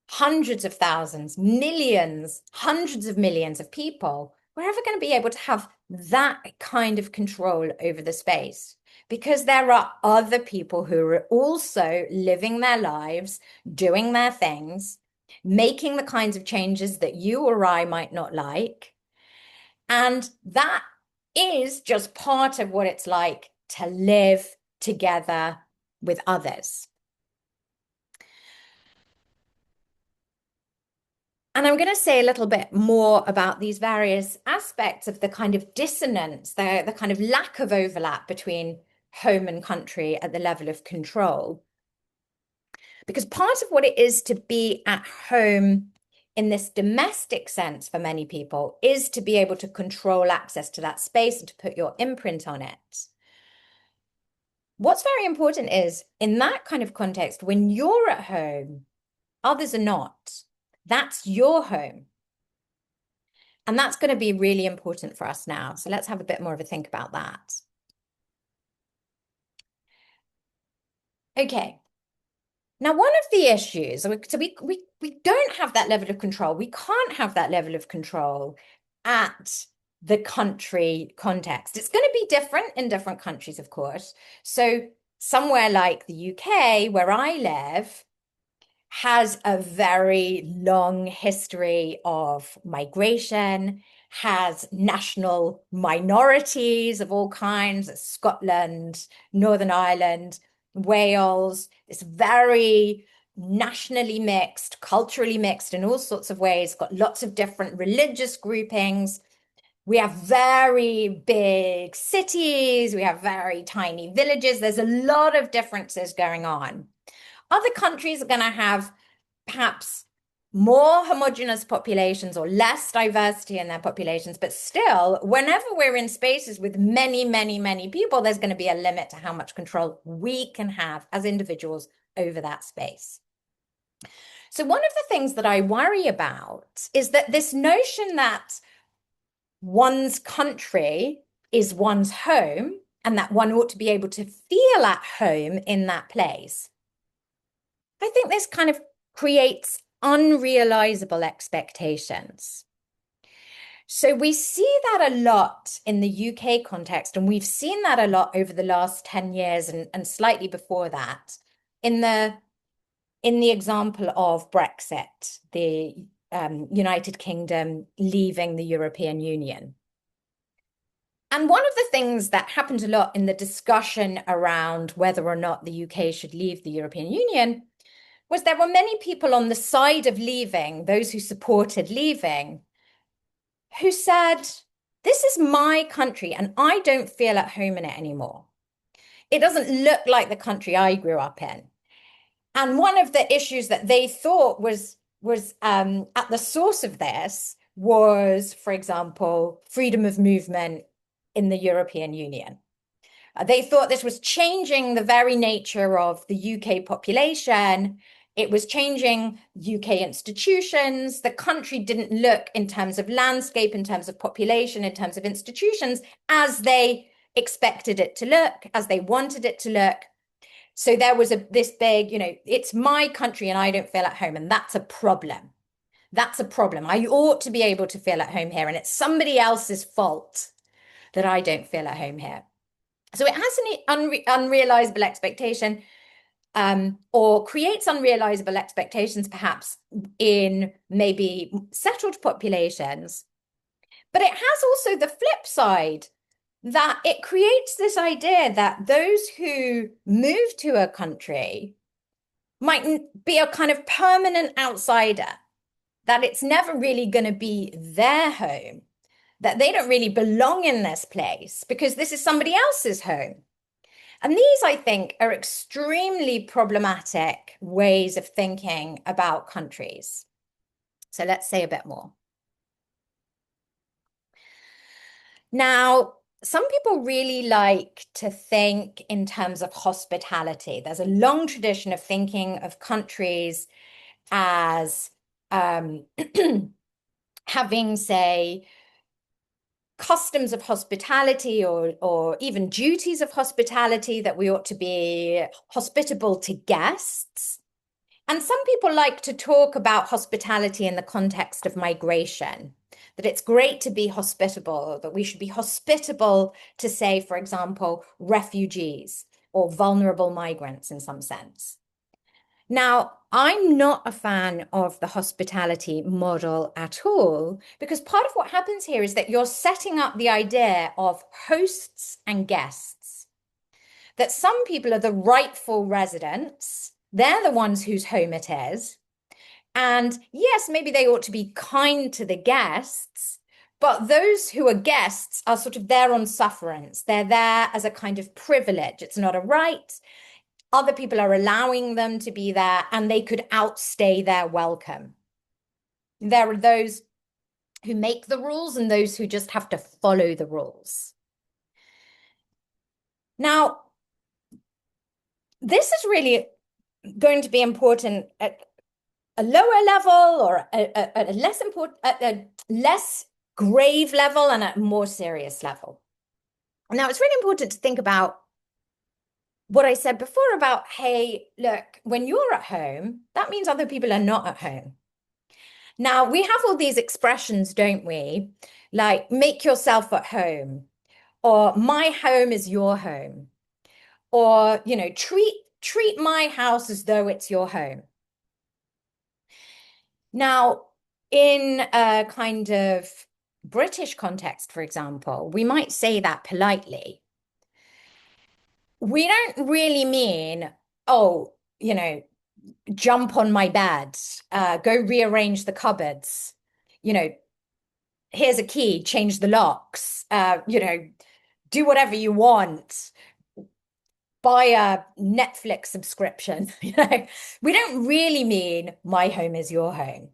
hundreds of thousands, millions, hundreds of millions of people, we're ever going to be able to have that kind of control over the space, because there are other people who are also living their lives, doing their things, making the kinds of changes that you or I might not like. And that is just part of what it's like to live together with others. And I'm going to say a little bit more about these various aspects of the kind of dissonance, the kind of lack of overlap between home and country at the level of control. Because part of what it is to be at home in this domestic sense for many people is to be able to control access to that space and to put your imprint on it. What's very important is in that kind of context, when you're at home, others are not. That's your home. And that's going to be really important for us now. So let's have a bit more of a think about that. Okay. Now, one of the issues, so we don't have that level of control. We can't have that level of control at the country context. It's going to be different in different countries, of course. So somewhere like the UK, where I live, has a very long history of migration, has national minorities of all kinds, Scotland, Northern Ireland, Wales. It's very nationally mixed, culturally mixed in all sorts of ways, got lots of different religious groupings. We have very big cities, we have very tiny villages. There's a lot of differences going on. Other countries are going to have perhaps more homogeneous populations or less diversity in their populations, but still, whenever we're in spaces with many, many, many people, there's going to be a limit to how much control we can have as individuals over that space. So one of the things that I worry about is that this notion that one's country is one's home and that one ought to be able to feel at home in that place. I think this kind of creates unrealizable expectations. So we see that a lot in the UK context, and we've seen that a lot over the last 10 years and slightly before that in the example of Brexit, the United Kingdom leaving the European Union. And one of the things that happened a lot in the discussion around whether or not the UK should leave the European Union was there were many people on the side of leaving, those who supported leaving, who said, this is my country and I don't feel at home in it anymore. It doesn't look like the country I grew up in. And one of the issues that they thought was at the source of this was, for example, freedom of movement in the European Union. They thought this was changing the very nature of the UK population. It was changing UK institutions. The country didn't look in terms of landscape, in terms of population, in terms of institutions, as they expected it to look, as they wanted it to look. So there was this big, it's my country and I don't feel at home. And that's a problem. That's a problem. I ought to be able to feel at home here. And it's somebody else's fault that I don't feel at home here. So it has an unrealizable expectation, or creates unrealizable expectations, perhaps in maybe settled populations. But it has also the flip side, that it creates this idea that those who move to a country might be a kind of permanent outsider, that it's never really going to be their home, that they don't really belong in this place because this is somebody else's home. And these, I think, are extremely problematic ways of thinking about countries. So let's say a bit more. Now, some people really like to think in terms of hospitality. There's a long tradition of thinking of countries as having, say, customs of hospitality or even duties of hospitality, that we ought to be hospitable to guests. And some people like to talk about hospitality in the context of migration, that it's great to be hospitable, that we should be hospitable to, say, for example, refugees or vulnerable migrants in some sense. Now, I'm not a fan of the hospitality model at all, because part of what happens here is that you're setting up the idea of hosts and guests, that some people are the rightful residents, they're the ones whose home it is. And yes, maybe they ought to be kind to the guests, but those who are guests are sort of there on sufferance. They're there as a kind of privilege. It's not a right. Other people are allowing them to be there, and they could outstay their welcome. There are those who make the rules and those who just have to follow the rules. Now, this is really going to be important at a lower level, or at a less important, at a less grave level, and at a more serious level. Now, it's really important to think about what I said before about, hey, look, when you're at home, that means other people are not at home. Now, we have all these expressions, don't we? Like, make yourself at home, or my home is your home, or, you know, treat my house as though it's your home. Now, in a kind of British context, for example, we might say that politely. We don't really mean, oh, you know, jump on my bed, go rearrange the cupboards, you know, here's a key, change the locks, you know, do whatever you want, buy a Netflix subscription. You know, we don't really mean my home is your home.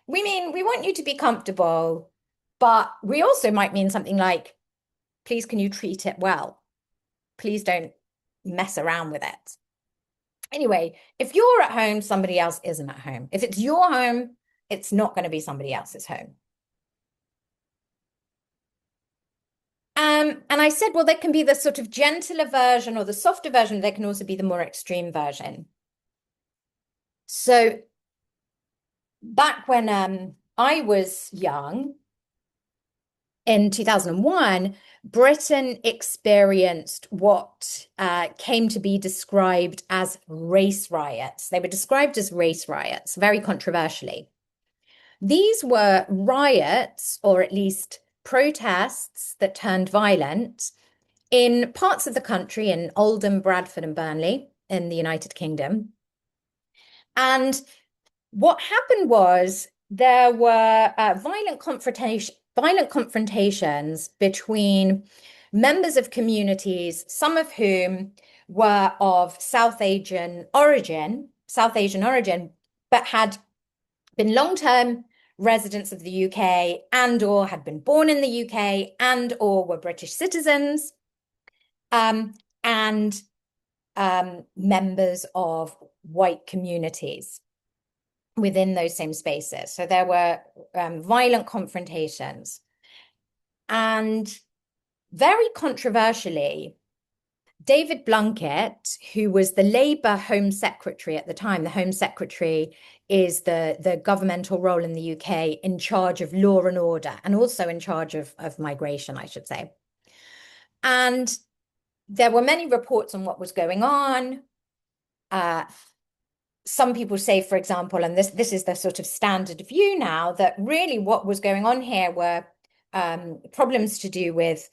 We mean we want you to be comfortable, but we also might mean something like, please, can you treat it well? Please don't mess around with it. Anyway, if you're at home, somebody else isn't at home. If it's your home, it's not going to be somebody else's home. And I said, well, there can be the sort of gentler version or the softer version. There can also be the more extreme version. So back when I was young, in 2001, Britain experienced what came to be described as race riots. They were described as race riots, very controversially. These were riots, or at least protests that turned violent in parts of the country, in Oldham, Bradford, and Burnley in the United Kingdom. And what happened was there were violent confrontations between members of communities, some of whom were of South Asian origin, but had been long-term residents of the UK and or had been born in the UK and or were British citizens, and members of white communities within those same spaces. So there were violent confrontations. And very controversially, David Blunkett, who was the Labour Home Secretary at the time, the Home Secretary is the governmental role in the UK in charge of law and order, and also in charge of migration, I should say. And there were many reports on what was going on. Some people say, for example, and this is the sort of standard view now, that really what was going on here were problems to do with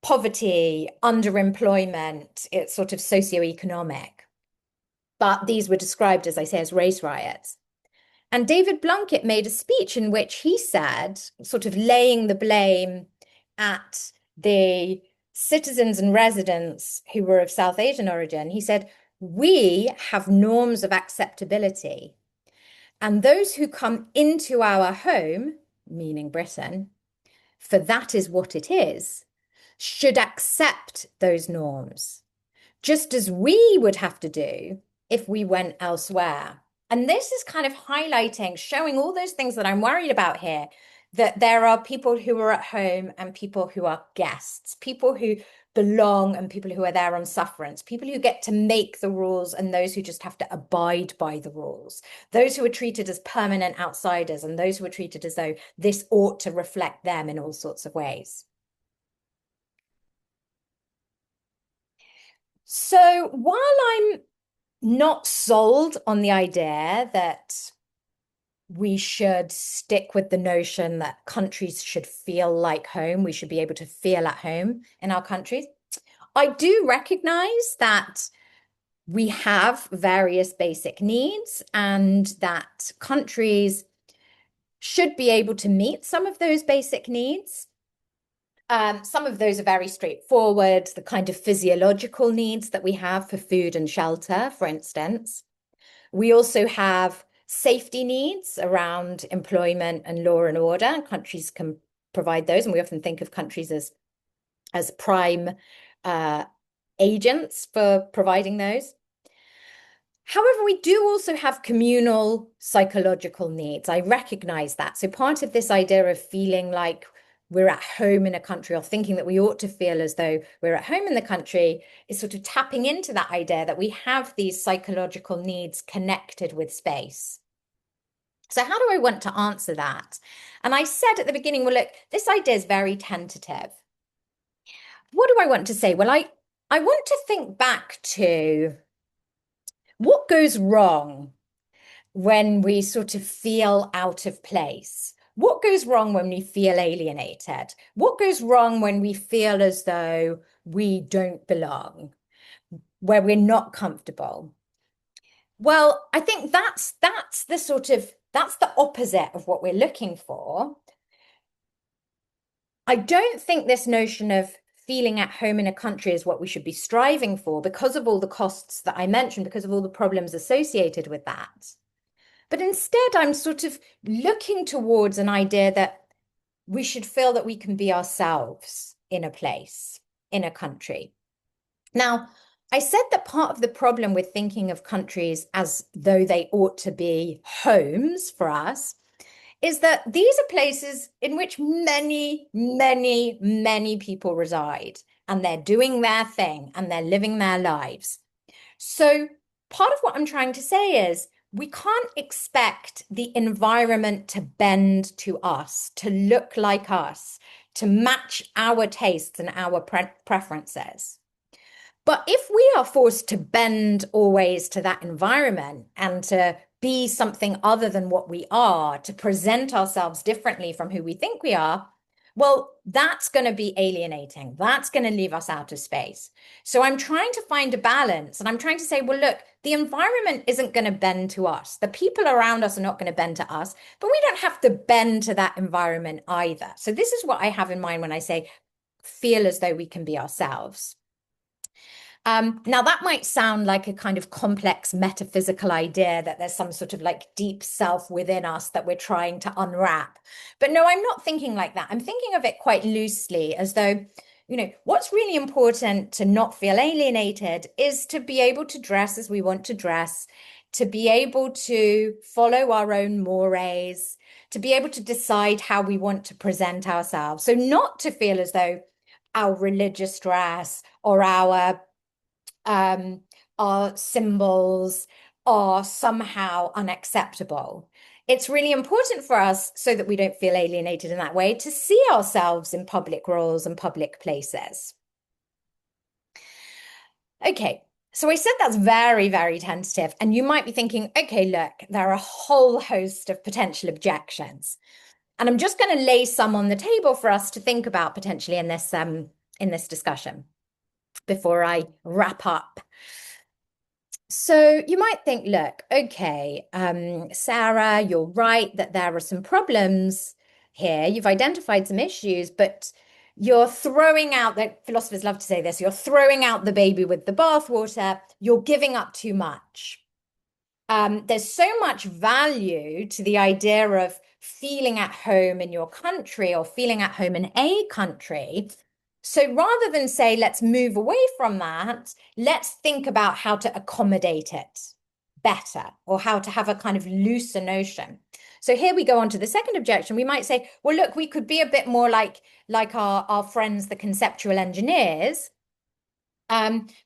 poverty, underemployment, it's sort of socioeconomic. But these were described, as I say, as race riots. And David Blunkett made a speech in which he said, sort of laying the blame at the citizens and residents who were of South Asian origin, he said, we have norms of acceptability. And those who come into our home, meaning Britain, for that is what it is, should accept those norms, just as we would have to do if we went elsewhere. And this is kind of highlighting, showing all those things that I'm worried about here, that there are people who are at home and people who are guests, people who belong and people who are there on sufferance, people who get to make the rules and those who just have to abide by the rules, those who are treated as permanent outsiders and those who are treated as though this ought to reflect them in all sorts of ways. So while I'm not sold on the idea that we should stick with the notion that countries should feel like home. We should be able to feel at home in our countries. I do recognize that we have various basic needs and that countries should be able to meet some of those basic needs. Some of those are very straightforward, the kind of physiological needs that we have for food and shelter, for instance. We also have safety needs around employment and law and order. Countries can provide those, and we often think of countries as prime agents for providing those. However, we do also have communal psychological needs. I recognize that. So part of this idea of feeling like we're at home in a country, or thinking that we ought to feel as though we're at home in the country, is sort of tapping into that idea that we have these psychological needs connected with space. So how do I want to answer that? And I said at the beginning, well, look, this idea is very tentative. What do I want to say? Well, I want to think back to what goes wrong when we sort of feel out of place. What goes wrong when we feel alienated? What goes wrong when we feel as though we don't belong, where we're not comfortable? Well, I think that's the opposite of what we're looking for. I don't think this notion of feeling at home in a country is what we should be striving for, because of all the costs that I mentioned, because of all the problems associated with that. But instead, I'm sort of looking towards an idea that we should feel that we can be ourselves in a place, in a country. Now, I said that part of the problem with thinking of countries as though they ought to be homes for us is that these are places in which many, many, many people reside, and they're doing their thing and they're living their lives. So part of what I'm trying to say is we can't expect the environment to bend to us, to look like us, to match our tastes and our preferences. But if we are forced to bend always to that environment and to be something other than what we are, to present ourselves differently from who we think we are, well, that's going to be alienating. That's going to leave us out of space. So I'm trying to find a balance, and I'm trying to say, well, look, the environment isn't going to bend to us. The people around us are not going to bend to us, but we don't have to bend to that environment either. So this is what I have in mind when I say feel as though we can be ourselves. Now, that might sound like a kind of complex metaphysical idea that there's some sort of like deep self within us that we're trying to unwrap. But no, I'm not thinking like that. I'm thinking of it quite loosely, as though, what's really important to not feel alienated is to be able to dress as we want to dress, to be able to follow our own mores, to be able to decide how we want to present ourselves. So not to feel as though our religious dress or our symbols are somehow unacceptable. It's really important for us, so that we don't feel alienated in that way, to see ourselves in public roles and public places. Okay, so I said that's very, very tentative. And you might be thinking, okay, look, there are a whole host of potential objections. And I'm just going to lay some on the table for us to think about potentially in this discussion before I wrap up. So you might think, look, okay, Sarah, you're right that there are some problems here. You've identified some issues, but you're throwing out, that philosophers love to say this, you're throwing out the baby with the bathwater. You're giving up too much. There's so much value to the idea of feeling at home in your country or feeling at home in a country. So rather than say, let's move away from that, let's think about how to accommodate it better, or how to have a kind of looser notion. So here we go on to the second objection. We might say, well, look, we could be a bit more like our friends, the conceptual engineers.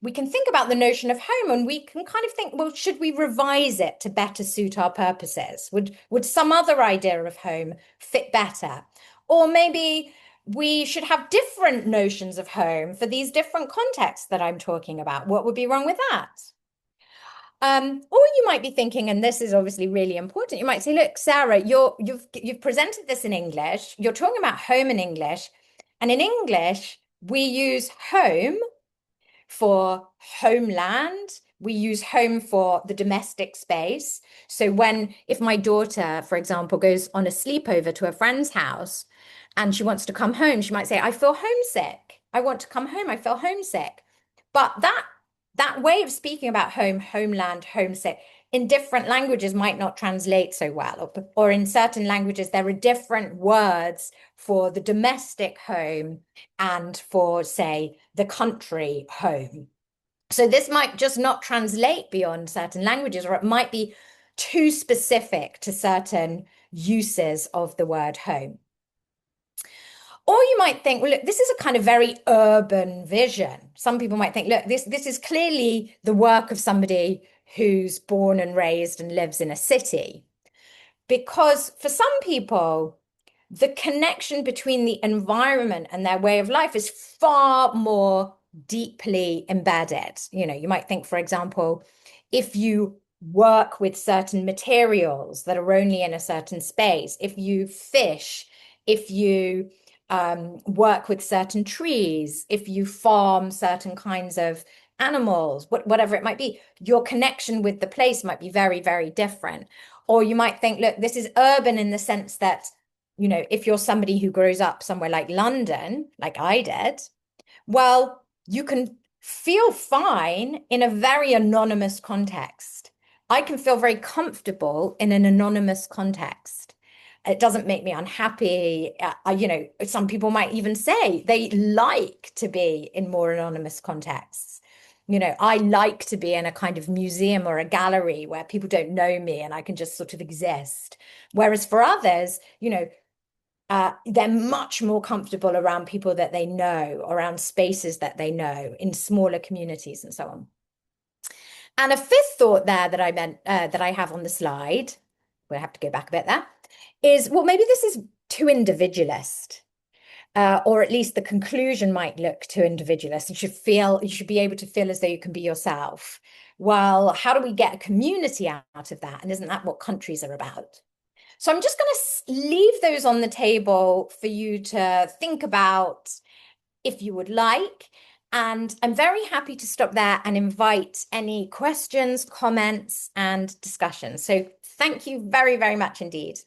We can think about the notion of home, and we can kind of think, well, should we revise it to better suit our purposes? Would some other idea of home fit better? Or maybe we should have different notions of home for these different contexts that I'm talking about. What would be wrong with that? Or you might be thinking, and this is obviously really important, you might say, look, Sarah, you've presented this in English. You're talking about home in English. And in English, we use home for homeland. We use home for the domestic space. So if my daughter, for example, goes on a sleepover to a friend's house and she wants to come home, she might say, I feel homesick. I want to come home. I feel homesick. But that way of speaking about home, homeland, homesick in different languages might not translate so well. Or in certain languages, there are different words for the domestic home and for, say, the country home. So this might just not translate beyond certain languages, or it might be too specific to certain uses of the word home. Or you might think, well, look, this is a kind of very urban vision. Some people might think, look, this is clearly the work of somebody who's born and raised and lives in a city. Because for some people, the connection between the environment and their way of life is far more deeply embedded. You might think, for example, if you work with certain materials that are only in a certain space, if you fish, if you work with certain trees, if you farm certain kinds of animals, whatever it might be, your connection with the place might be very, very different. Or you might think, look, this is urban in the sense that, if you're somebody who grows up somewhere like London, like I did, well, you can feel fine in a very anonymous context. I can feel very comfortable in an anonymous context. It doesn't make me unhappy. Some people might even say they like to be in more anonymous contexts. I like to be in a kind of museum or a gallery where people don't know me and I can just sort of exist. Whereas for others, they're much more comfortable around people that they know, around spaces that they know, in smaller communities and so on. And a fifth thought there that I have on the slide, we'll have to go back a bit there, is, well, maybe this is too individualist. Or at least the conclusion might look too individualist. You should be able to feel as though you can be yourself. Well, how do we get a community out of that? And isn't that what countries are about? So I'm just going to leave those on the table for you to think about if you would like. And I'm very happy to stop there and invite any questions, comments, and discussions. So thank you very, very much indeed.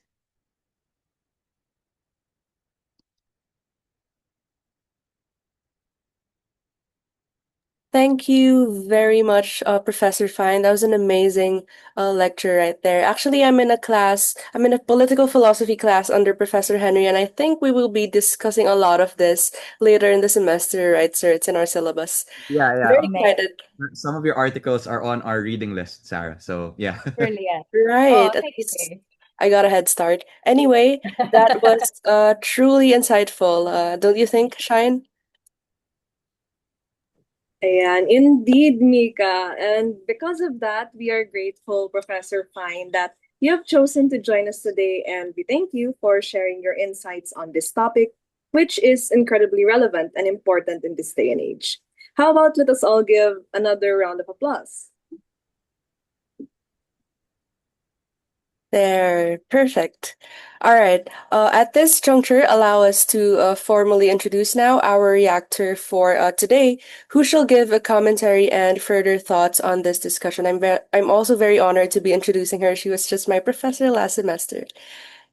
Thank you very much, Professor Fine. That was an amazing lecture right there. Actually, I'm in a political philosophy class under Professor Henry, and I think we will be discussing a lot of this later in the semester, right, sir? It's in our syllabus. Yeah, yeah. Very excited. Some of your articles are on our reading list, Sarah. So yeah. Brilliant. Right. Oh, At thank least you. I got a head start. Anyway, that was truly insightful. Don't you think, Shine? Ayan, indeed, Mika. And because of that, we are grateful, Professor Fine, that you have chosen to join us today, and we thank you for sharing your insights on this topic, which is incredibly relevant and important in this day and age. How about let us all give another round of applause? There, perfect. All right. At this juncture, allow us to formally introduce now our reactor for today, who shall give a commentary and further thoughts on this discussion. I'm also very honored to be introducing her. She was just my professor last semester.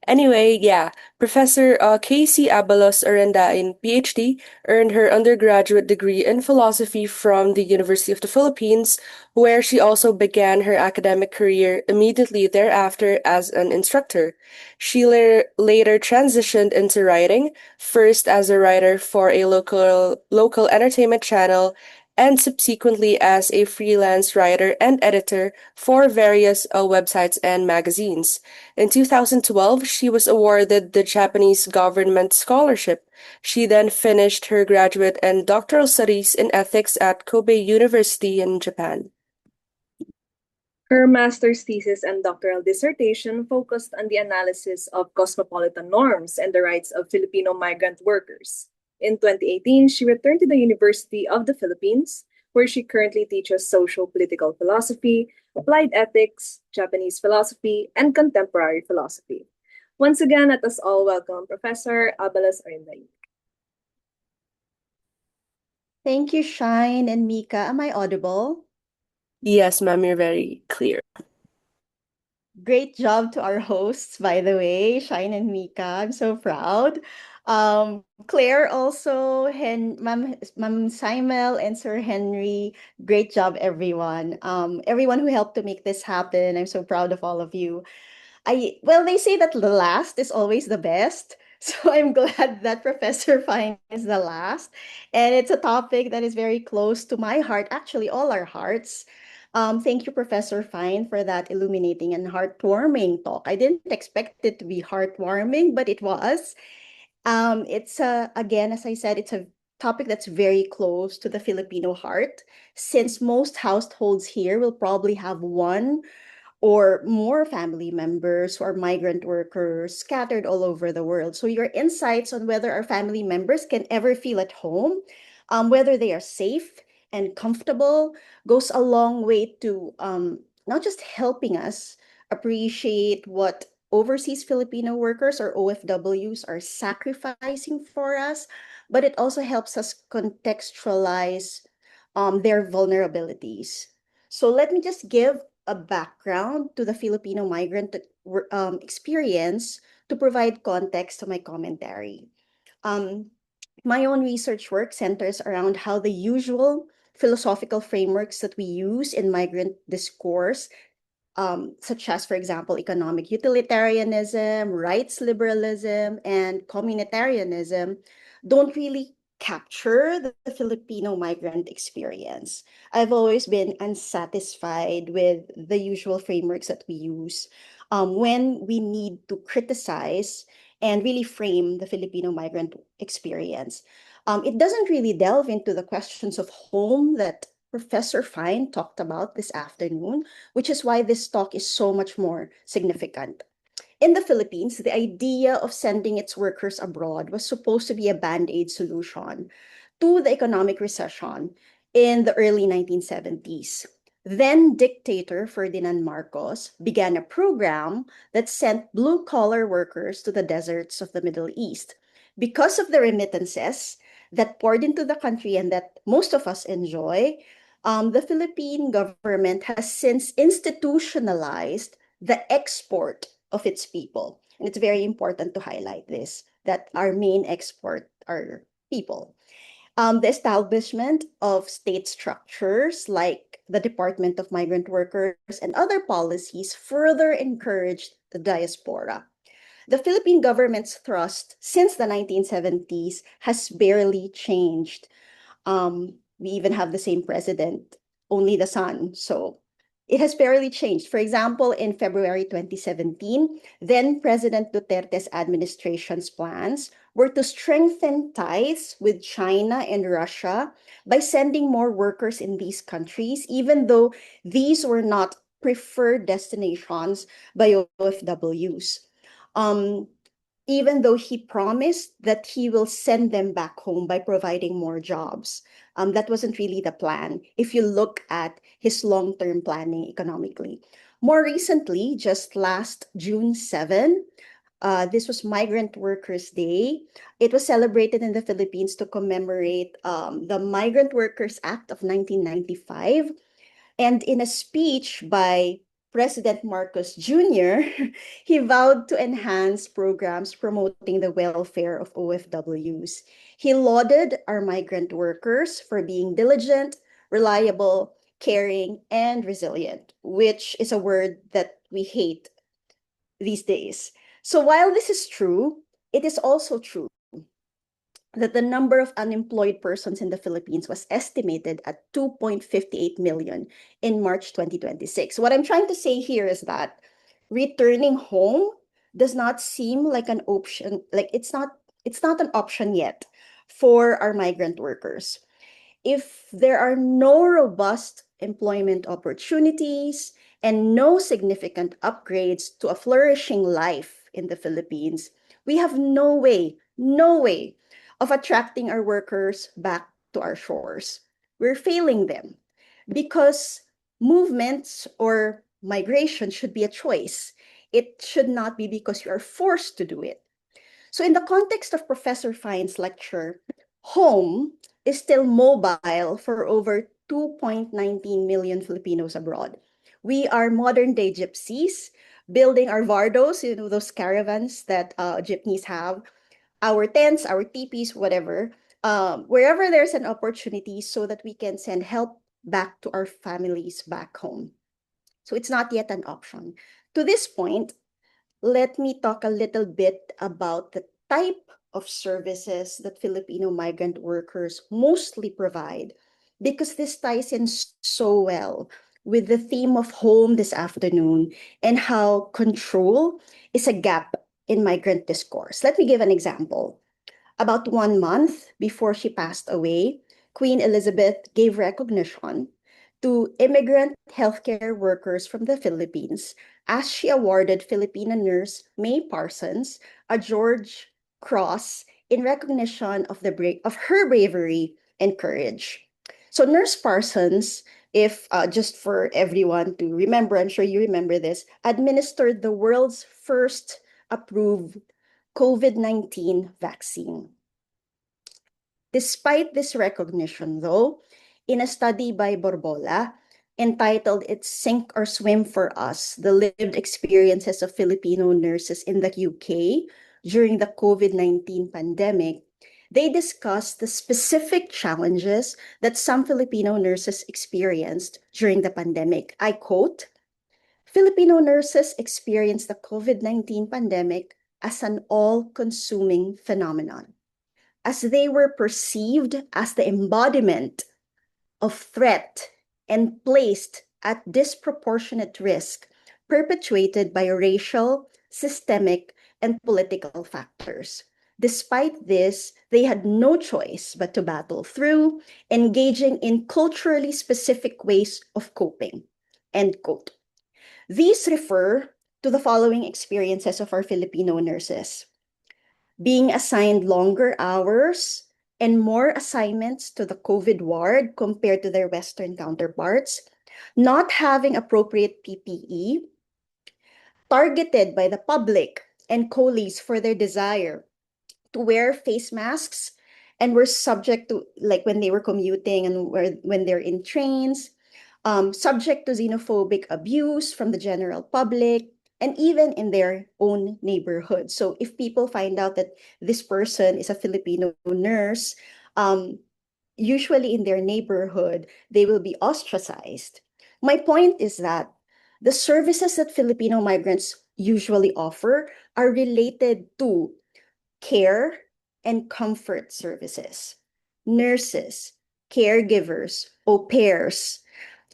Anyway, yeah, Professor Casey Abalos-Orendain, PhD, earned her undergraduate degree in philosophy from the University of the Philippines, where she also began her academic career immediately thereafter as an instructor. She later transitioned into writing, first as a writer for a local entertainment channel, and subsequently as a freelance writer and editor for various websites and magazines. In 2012, she was awarded the Japanese government scholarship. She then finished her graduate and doctoral studies in ethics at Kobe University in Japan. Her master's thesis and doctoral dissertation focused on the analysis of cosmopolitan norms and the rights of Filipino migrant workers. In 2018, she returned to the University of the Philippines, where she currently teaches social political philosophy, applied ethics, Japanese philosophy, and contemporary philosophy. Once again, let us all welcome Professor Abalos-Orendain. Thank you, Shine and Mika. Am I audible? Yes, ma'am, you're very clear. Great job to our hosts, by the way, Shine and Mika. I'm so proud. Claire also, Ma'am Simel and Sir Henry. Great job, everyone. Everyone who helped to make this happen. I'm so proud of all of you. They say that the last is always the best. So I'm glad that Professor Fine is the last. And it's a topic that is very close to my heart, actually, all our hearts. Thank you, Professor Fine, for that illuminating and heartwarming talk. I didn't expect it to be heartwarming, but it was. Again, as I said, it's a topic that's very close to the Filipino heart, since most households here will probably have one or more family members who are migrant workers scattered all over the world. So, your insights on whether our family members can ever feel at home, whether they are safe and comfortable, goes a long way to not just helping us appreciate what overseas Filipino workers or OFWs are sacrificing for us, but it also helps us contextualize their vulnerabilities. So, let me just give a background to the Filipino migrant experience to provide context to my commentary. Um, my own research work centers around how the usual philosophical frameworks that we use in migrant discourse, such as, for example, economic utilitarianism, rights liberalism, and communitarianism, don't really capture the Filipino migrant experience. I've always been unsatisfied with the usual frameworks that we use when we need to criticize and really frame the Filipino migrant experience. It doesn't really delve into the questions of home that Professor Fine talked about this afternoon, which is why this talk is so much more significant. In the Philippines, the idea of sending its workers abroad was supposed to be a band-aid solution to the economic recession in the early 1970s. Then dictator Ferdinand Marcos began a program that sent blue-collar workers to the deserts of the Middle East. Because of the remittances that poured into the country and that most of us enjoy, the Philippine government has since institutionalized the export of its people. And it's very important to highlight this, that our main export are people. The establishment of state structures like the Department of Migrant Workers and other policies further encouraged the diaspora. The Philippine government's thrust since the 1970s has barely changed. We even have the same president, only the son. So it has barely changed. For example, in February 2017, then President Duterte's administration's plans were to strengthen ties with China and Russia by sending more workers in these countries, even though these were not preferred destinations by OFWs. Um, Even though he promised that he will send them back home by providing more jobs. That wasn't really the plan if you look at his long-term planning economically. More recently, just last June 7, this was Migrant Workers Day. It was celebrated in the Philippines to commemorate the Migrant Workers Act of 1995. And in a speech by President Marcos Jr., he vowed to enhance programs promoting the welfare of OFWs. He lauded our migrant workers for being diligent, reliable, caring, and resilient, which is a word that we hate these days. So while this is true, it is also true that the number of unemployed persons in the Philippines was estimated at 2.58 million in March 2026. What I'm trying to say here is that returning home does not seem like an option, like it's not an option yet for our migrant workers. If there are no robust employment opportunities and no significant upgrades to a flourishing life in the Philippines, we have no way of attracting our workers back to our shores. We're failing them because movements or migration should be a choice. It should not be because you are forced to do it. So in the context of Professor Fine's lecture, home is still mobile for over 2.19 million Filipinos abroad. We are modern day gypsies building our vardos, those caravans that jeepneys have, our tents, our teepees, whatever, wherever there's an opportunity so that we can send help back to our families back home. So it's not yet an option. To this point, let me talk a little bit about the type of services that Filipino migrant workers mostly provide, because this ties in so well with the theme of home this afternoon and how control is a gap in migrant discourse. Let me give an example. About 1 month before she passed away, Queen Elizabeth gave recognition to immigrant healthcare workers from the Philippines as she awarded Filipino nurse May Parsons a George Cross in recognition of her bravery and courage. So Nurse Parsons, if just for everyone to remember, I'm sure you remember this, administered the world's first approved COVID-19 vaccine. Despite this recognition, though, in a study by Borbola entitled It's Sink or Swim for Us, the lived experiences of Filipino nurses in the UK during the COVID-19 pandemic, they discussed the specific challenges that some Filipino nurses experienced during the pandemic. I quote, Filipino nurses experienced the COVID-19 pandemic as an all-consuming phenomenon, as they were perceived as the embodiment of threat and placed at disproportionate risk, perpetuated by racial, systemic, and political factors. Despite this, they had no choice but to battle through, engaging in culturally specific ways of coping. End quote. These refer to the following experiences of our Filipino nurses: being assigned longer hours and more assignments to the COVID ward compared to their Western counterparts, not having appropriate PPE, targeted by the public and colleagues for their desire to wear face masks, and were subject to, like when they were commuting and when they're in trains, subject to xenophobic abuse from the general public, and even in their own neighborhood. So if people find out that this person is a Filipino nurse, usually in their neighborhood, they will be ostracized. My point is that the services that Filipino migrants usually offer are related to care and comfort services, nurses, caregivers, au pairs.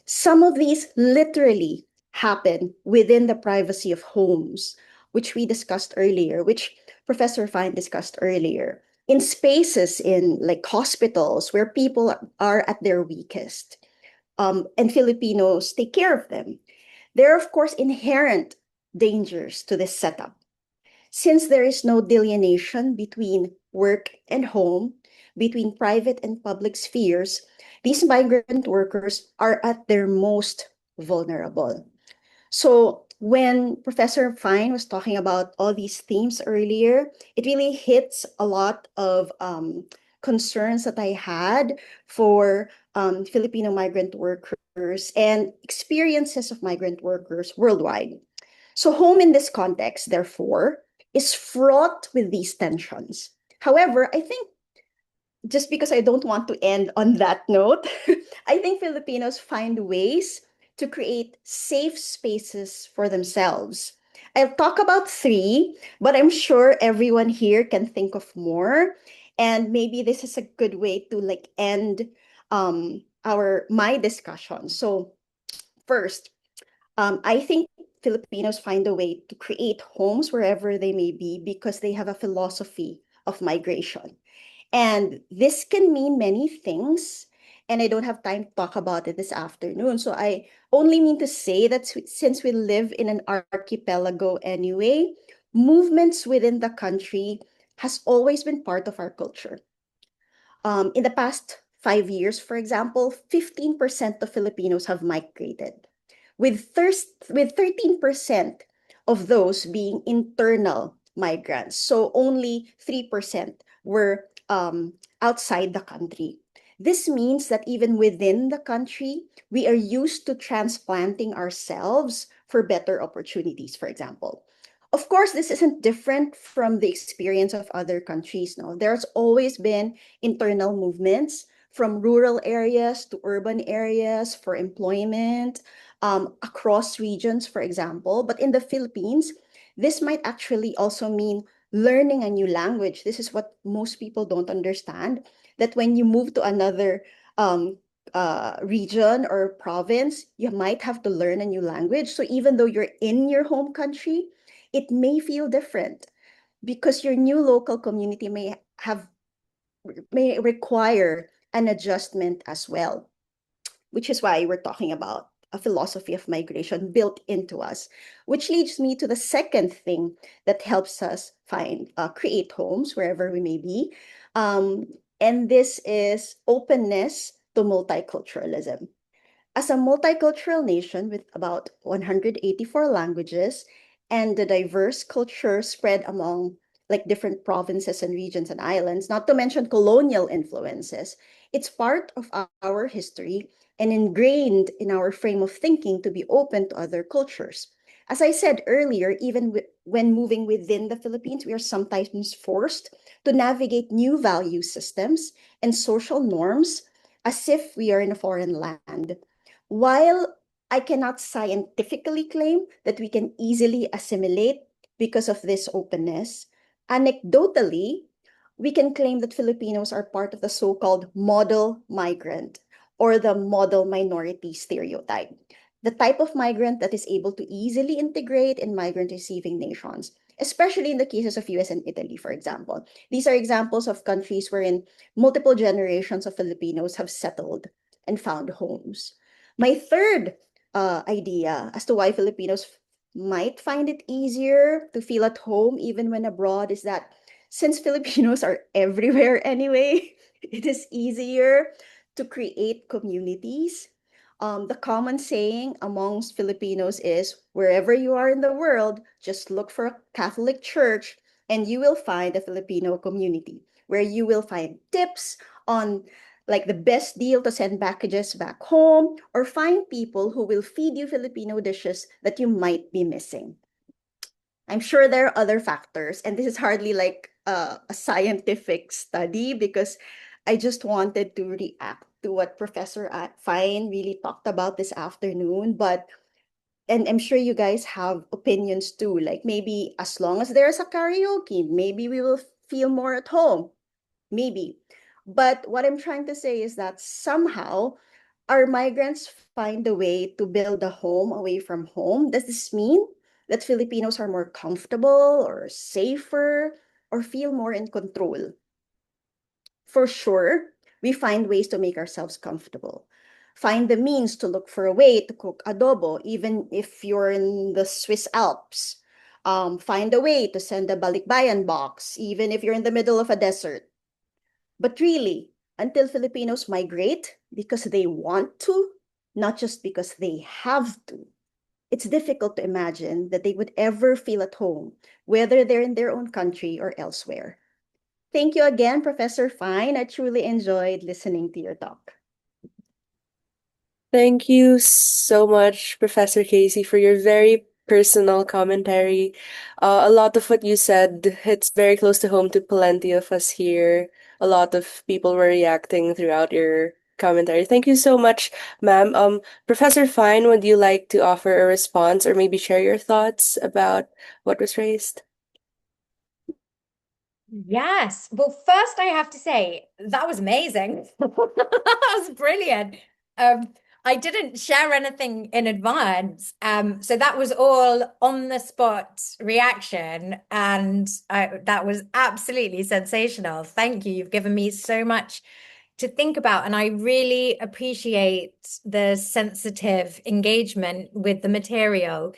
Some of these literally happen within the privacy of homes, which we discussed earlier, which Professor Fine discussed earlier, in spaces in like hospitals where people are at their weakest, and Filipinos take care of them. There are, of course, inherent dangers to this setup. Since there is no delineation between work and home, between private and public spheres, these migrant workers are at their most vulnerable. So when Professor Fine was talking about all these themes earlier, it really hits a lot of concerns that I had for Filipino migrant workers and experiences of migrant workers worldwide. So home in this context, therefore, is fraught with these tensions. However, I think, just because I don't want to end on that note, I think Filipinos find ways to create safe spaces for themselves. I'll talk about three, but I'm sure everyone here can think of more. And maybe this is a good way to like end my discussion. So first, I think Filipinos find a way to create homes wherever they may be because they have a philosophy of migration. And this can mean many things, and I don't have time to talk about it this afternoon. So I only mean to say that since we live in an archipelago anyway, movements within the country has always been part of our culture. In the past 5 years, for example, 15% of Filipinos have migrated, with 13% of those being internal migrants. So only 3% were outside the country. This means that even within the country, we are used to transplanting ourselves for better opportunities, for example. Of course, this isn't different from the experience of other countries. No, there's always been internal movements from rural areas to urban areas for employment, across regions, for example. But in the Philippines, this might actually also mean learning a new language. This is what most people don't understand, that when you move to another region or province, you might have to learn a new language. So even though you're in your home country, it may feel different because your new local community may require an adjustment as well, which is why we're talking about a philosophy of migration built into us, which leads me to the second thing that helps us create homes wherever we may be. And this is openness to multiculturalism. As a multicultural nation with about 184 languages and the diverse culture spread among like different provinces and regions and islands, not to mention colonial influences, it's part of our history and ingrained in our frame of thinking to be open to other cultures. As I said earlier, even when moving within the Philippines, we are sometimes forced to navigate new value systems and social norms as if we are in a foreign land. While I cannot scientifically claim that we can easily assimilate because of this openness, anecdotally, we can claim that Filipinos are part of the so-called model migrant or the model minority stereotype, the type of migrant that is able to easily integrate in migrant receiving nations, especially in the cases of US and Italy, for example. These are examples of countries wherein multiple generations of Filipinos have settled and found homes. My third idea as to why Filipinos might find it easier to feel at home even when abroad is that since Filipinos are everywhere anyway, it is easier to create communities. The common saying amongst Filipinos is wherever you are in the world, just look for a Catholic church and you will find a Filipino community where you will find tips on like the best deal to send packages back home, or find people who will feed you Filipino dishes that you might be missing. I'm sure there are other factors, and this is hardly like a scientific study because I just wanted to react to what Professor Fine really talked about this afternoon. And I'm sure you guys have opinions too, like maybe as long as there's a karaoke, maybe we will feel more at home. Maybe. But what I'm trying to say is that somehow our migrants find a way to build a home away from home. Does this mean that Filipinos are more comfortable or safer or feel more in control? For sure, we find ways to make ourselves comfortable. Find the means to look for a way to cook adobo, even if you're in the Swiss Alps. Find a way to send a balikbayan box, even if you're in the middle of a desert. But really, until Filipinos migrate because they want to, not just because they have to, it's difficult to imagine that they would ever feel at home, whether they're in their own country or elsewhere. Thank you again, Professor Fine. I truly enjoyed listening to your talk. Thank you so much, Professor Casey, for your very personal commentary. A lot of what you said hits very close to home to plenty of us here. A lot of people were reacting throughout your commentary. Thank you so much, ma'am. Professor Fine, would you like to offer a response or maybe share your thoughts about what was raised? Yes. Well, first I have to say that was amazing. That was brilliant. I didn't share anything in advance, so that was all on the spot reaction, and that was absolutely sensational. Thank you. You've given me so much to think about, and I really appreciate the sensitive engagement with the material.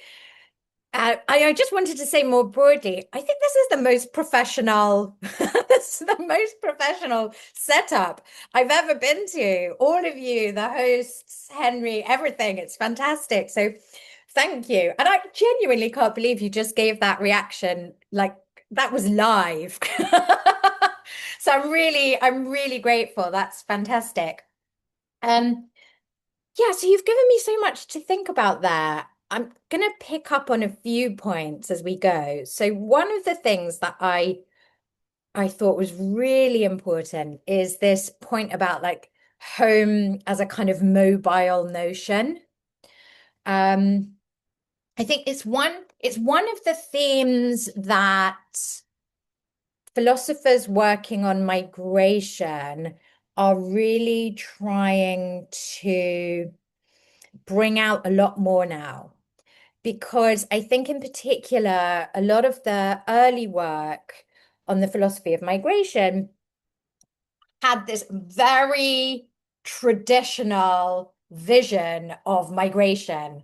I just wanted to say more broadly, I think this is the most professional, this is the most professional setup I've ever been to. All of you, the hosts, Henry, everything. It's fantastic. So thank you. And I genuinely can't believe you just gave that reaction. Like that was live. So I'm really grateful. That's fantastic. Yeah, so you've given me so much to think about there. I'm going to pick up on a few points as we go. So one of the things that I thought was really important is this point about like home as a kind of mobile notion. Um, I think it's one of the themes that philosophers working on migration are really trying to bring out a lot more now. Because I think in particular, a lot of the early work on the philosophy of migration had this very traditional vision of migration.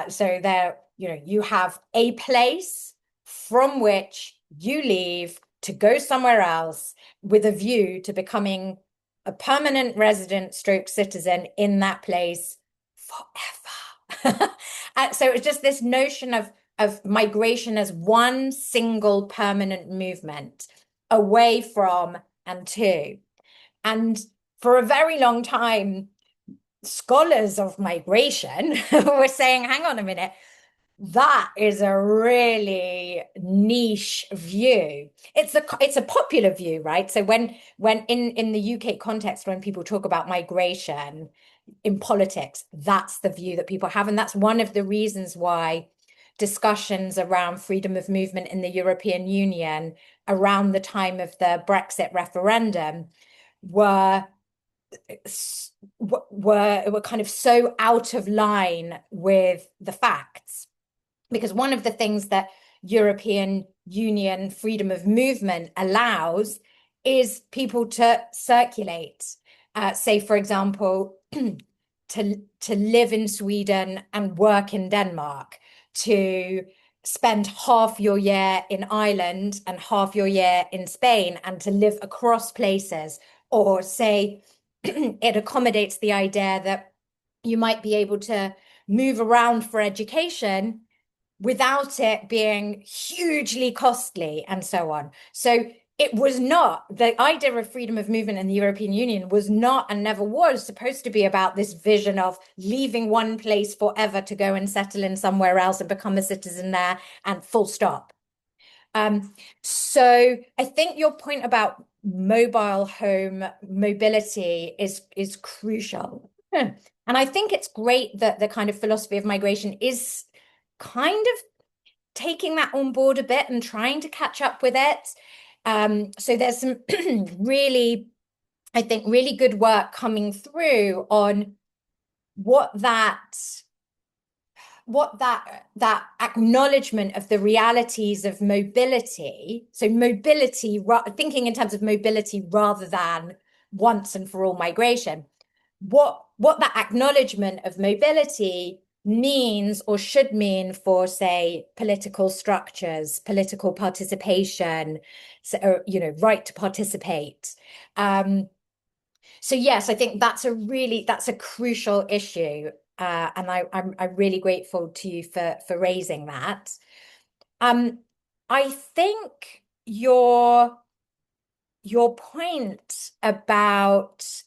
So there, you have a place from which you leave to go somewhere else with a view to becoming a permanent resident stroke citizen in that place forever. So it's just this notion of migration as one single permanent movement away from and to. And for a very long time, scholars of migration were saying, hang on a minute, that is a really niche view. It's a popular view, right? So when in the UK context, when people talk about migration in politics, that's the view that people have. And that's one of the reasons why discussions around freedom of movement in the European Union around the time of the Brexit referendum were kind of so out of line with the facts. Because one of the things that European Union freedom of movement allows is people to circulate. Say, for example, to live in Sweden and work in Denmark, to spend half your year in Ireland and half your year in Spain, and to live across places. Or say, it accommodates the idea that you might be able to move around for education without it being hugely costly and so on. So it was not, the idea of freedom of movement in the European Union was not and never was supposed to be about this vision of leaving one place forever to go and settle in somewhere else and become a citizen there and full stop. So I think your point about mobile home mobility is crucial. And I think it's great that the kind of philosophy of migration is kind of taking that on board a bit and trying to catch up with it. So there's some really, I think, really good work coming through on what that acknowledgement of the realities of mobility. So mobility, thinking in terms of mobility rather than once and for all migration. What that acknowledgement of mobility means or should mean for, say, political structures, political participation, so, right to participate. So yes, I think that's a crucial issue, and I'm really grateful to you for raising that. I think your point about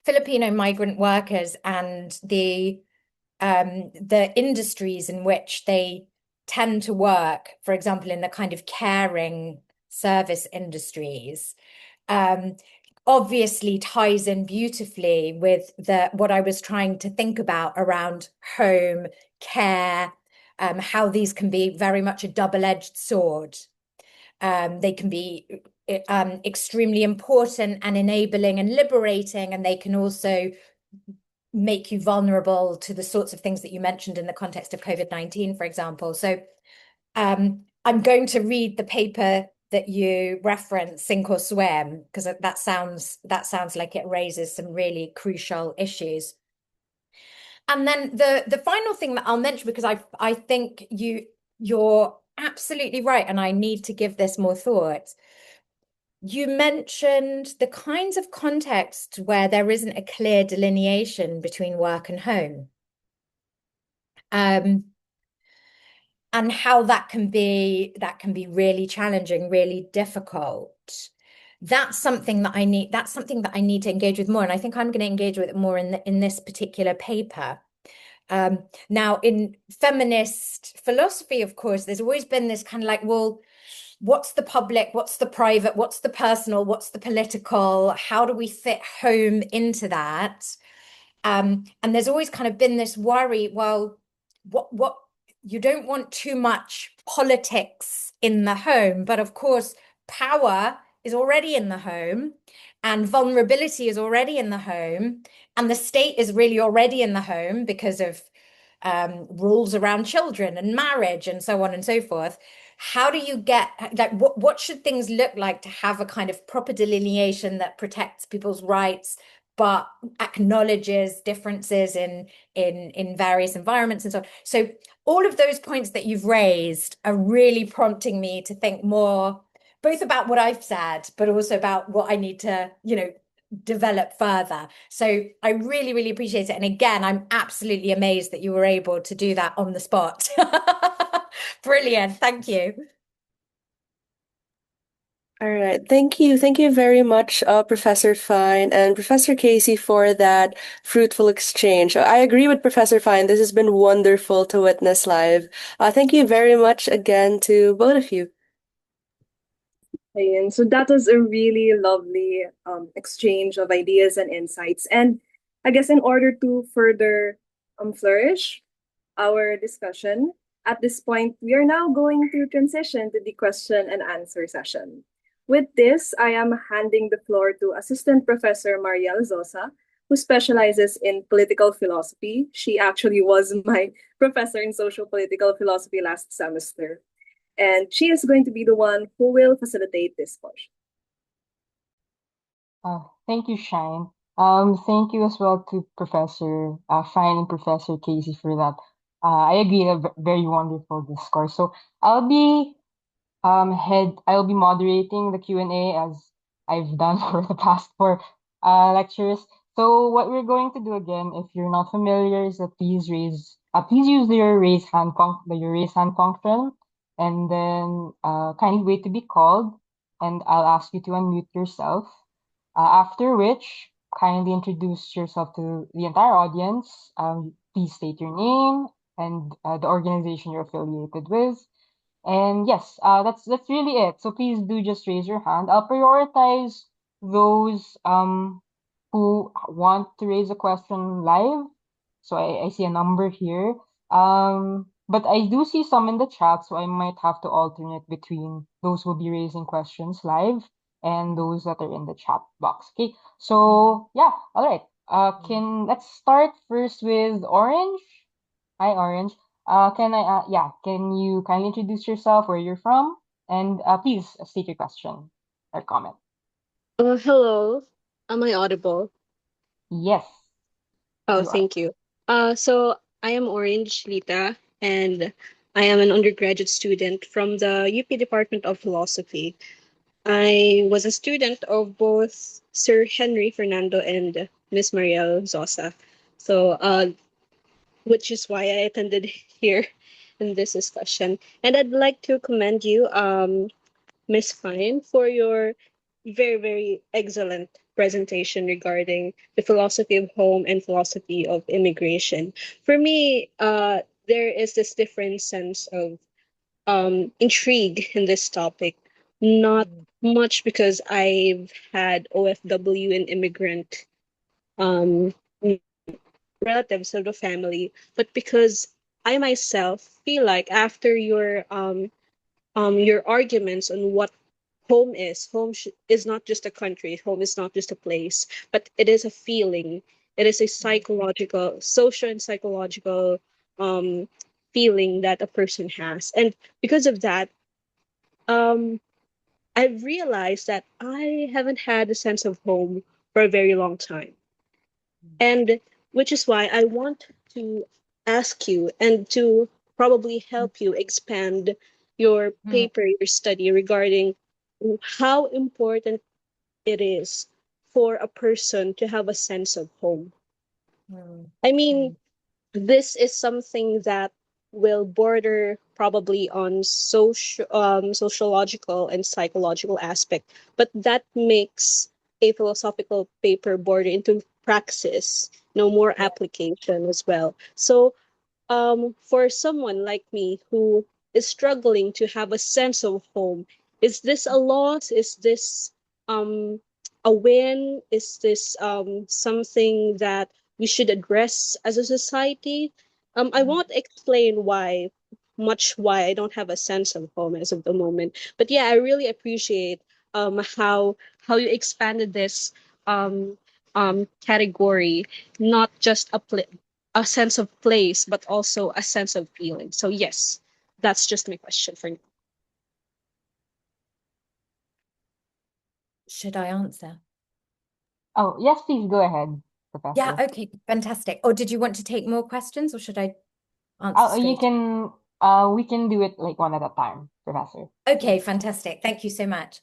Filipino migrant workers and the industries in which they tend to work, for example, in the kind of caring service industries, obviously ties in beautifully with what I was trying to think about around home, care, how these can be very much a double-edged sword. They can be extremely important and enabling and liberating, and they can also make you vulnerable to the sorts of things that you mentioned in the context of COVID-19, for example. So I'm going to read the paper that you reference, Sink or Swim, because that sounds like it raises some really crucial issues. And then the final thing that I'll mention, because I think you're absolutely right, and I need to give this more thought. You mentioned the kinds of contexts where there isn't a clear delineation between work and home. And how that can be really challenging, really difficult. That's something that I need to engage with more. And I think I'm going to engage with it more in this particular paper. Now, in feminist philosophy, of course, there's always been this kind of like, well, what's the public, what's the private, what's the personal, what's the political? How do we fit home into that? And there's always kind of been this worry, well, what you don't want too much politics in the home, but of course, power is already in the home, and vulnerability is already in the home, and the state is really already in the home because of rules around children and marriage and so on and so forth. How do you get, like, what should things look like to have a kind of proper delineation that protects people's rights, but acknowledges differences in various environments and so on? So all of those points that you've raised are really prompting me to think more, both about what I've said, but also about what I need to, develop further. So I really, really appreciate it. And again, I'm absolutely amazed that you were able to do that on the spot. Brilliant. Thank you. All right. Thank you. Thank you very much, Professor Fine and Professor Casey, for that fruitful exchange. I agree with Professor Fine. This has been wonderful to witness live. Thank you very much again to both of you. And so that was a really lovely exchange of ideas and insights. And I guess in order to further flourish our discussion, at this point, we are now going to transition to the question and answer session. With this, I am handing the floor to Assistant Professor Mariel Zosa, who specializes in political philosophy. She actually was my professor in social political philosophy last semester. And she is going to be the one who will facilitate this portion. Thank you, Shine. Thank you as well to Professor Fine and Professor Casey for that. I agree, a very wonderful discourse. So I'll be moderating the Q&A as I've done for the past four lectures. So what we're going to do again, if you're not familiar, is that please use your raise hand function, and then kindly wait to be called, and I'll ask you to unmute yourself. After which, kindly introduce yourself to the entire audience. Please state your name and the organization you're affiliated with. And yes, that's really it. So please do just raise your hand. I'll prioritize those who want to raise a question live. So I see a number here. But I do see some in the chat, so I might have to alternate between those who will be raising questions live and those that are in the chat box. Okay. So yeah, all right. Let's start first with Orange. Hi, Orange. Can you kindly introduce yourself, where you're from, and please state your question or comment. Hello. Am I audible? Yes. Oh, You are. thank you. So I am Orange Lita, and I am an undergraduate student from the UP Department of Philosophy. I was a student of both Sir Henry Fernando and Miss Mariel Zosa. So, which is why I attended here in this discussion. And I'd like to commend you, Miss Fine, for your very, very excellent presentation regarding the philosophy of home and philosophy of immigration. For me, there is this different sense of intrigue in this topic. Not much because I've had OFW and immigrant um, relatives of the family, but because I myself feel like after your arguments on what home is. Is not just a country. Home is not just a place, but it is a feeling. It is a psychological, social and psychological um, feeling that a person has. And because of that, um, I've realized that I haven't had a sense of home for a very long time. And which is why I want to ask you and to probably help you expand your paper, your study regarding how important it is for a person to have a sense of home. I mean, this is something that will border probably on sociological and psychological aspect, but that makes a philosophical paper border into praxis, no more application as well. So for someone like me who is struggling to have a sense of home, is this a loss? Is this um a win? Is this something that we should address as a society? I won't explain why I don't have a sense of home as of the moment. But yeah, I really appreciate how you expanded this um category, not just a sense of place, but also a sense of feeling. So yes, that's just my question for now. Should I answer? Oh, yes, please go ahead, Professor. Yeah, okay, fantastic. Or did you want to take more questions, or should I answer Oh, you straight? can, we can do it like one at a time, Professor. Okay, fantastic. Thank you so much.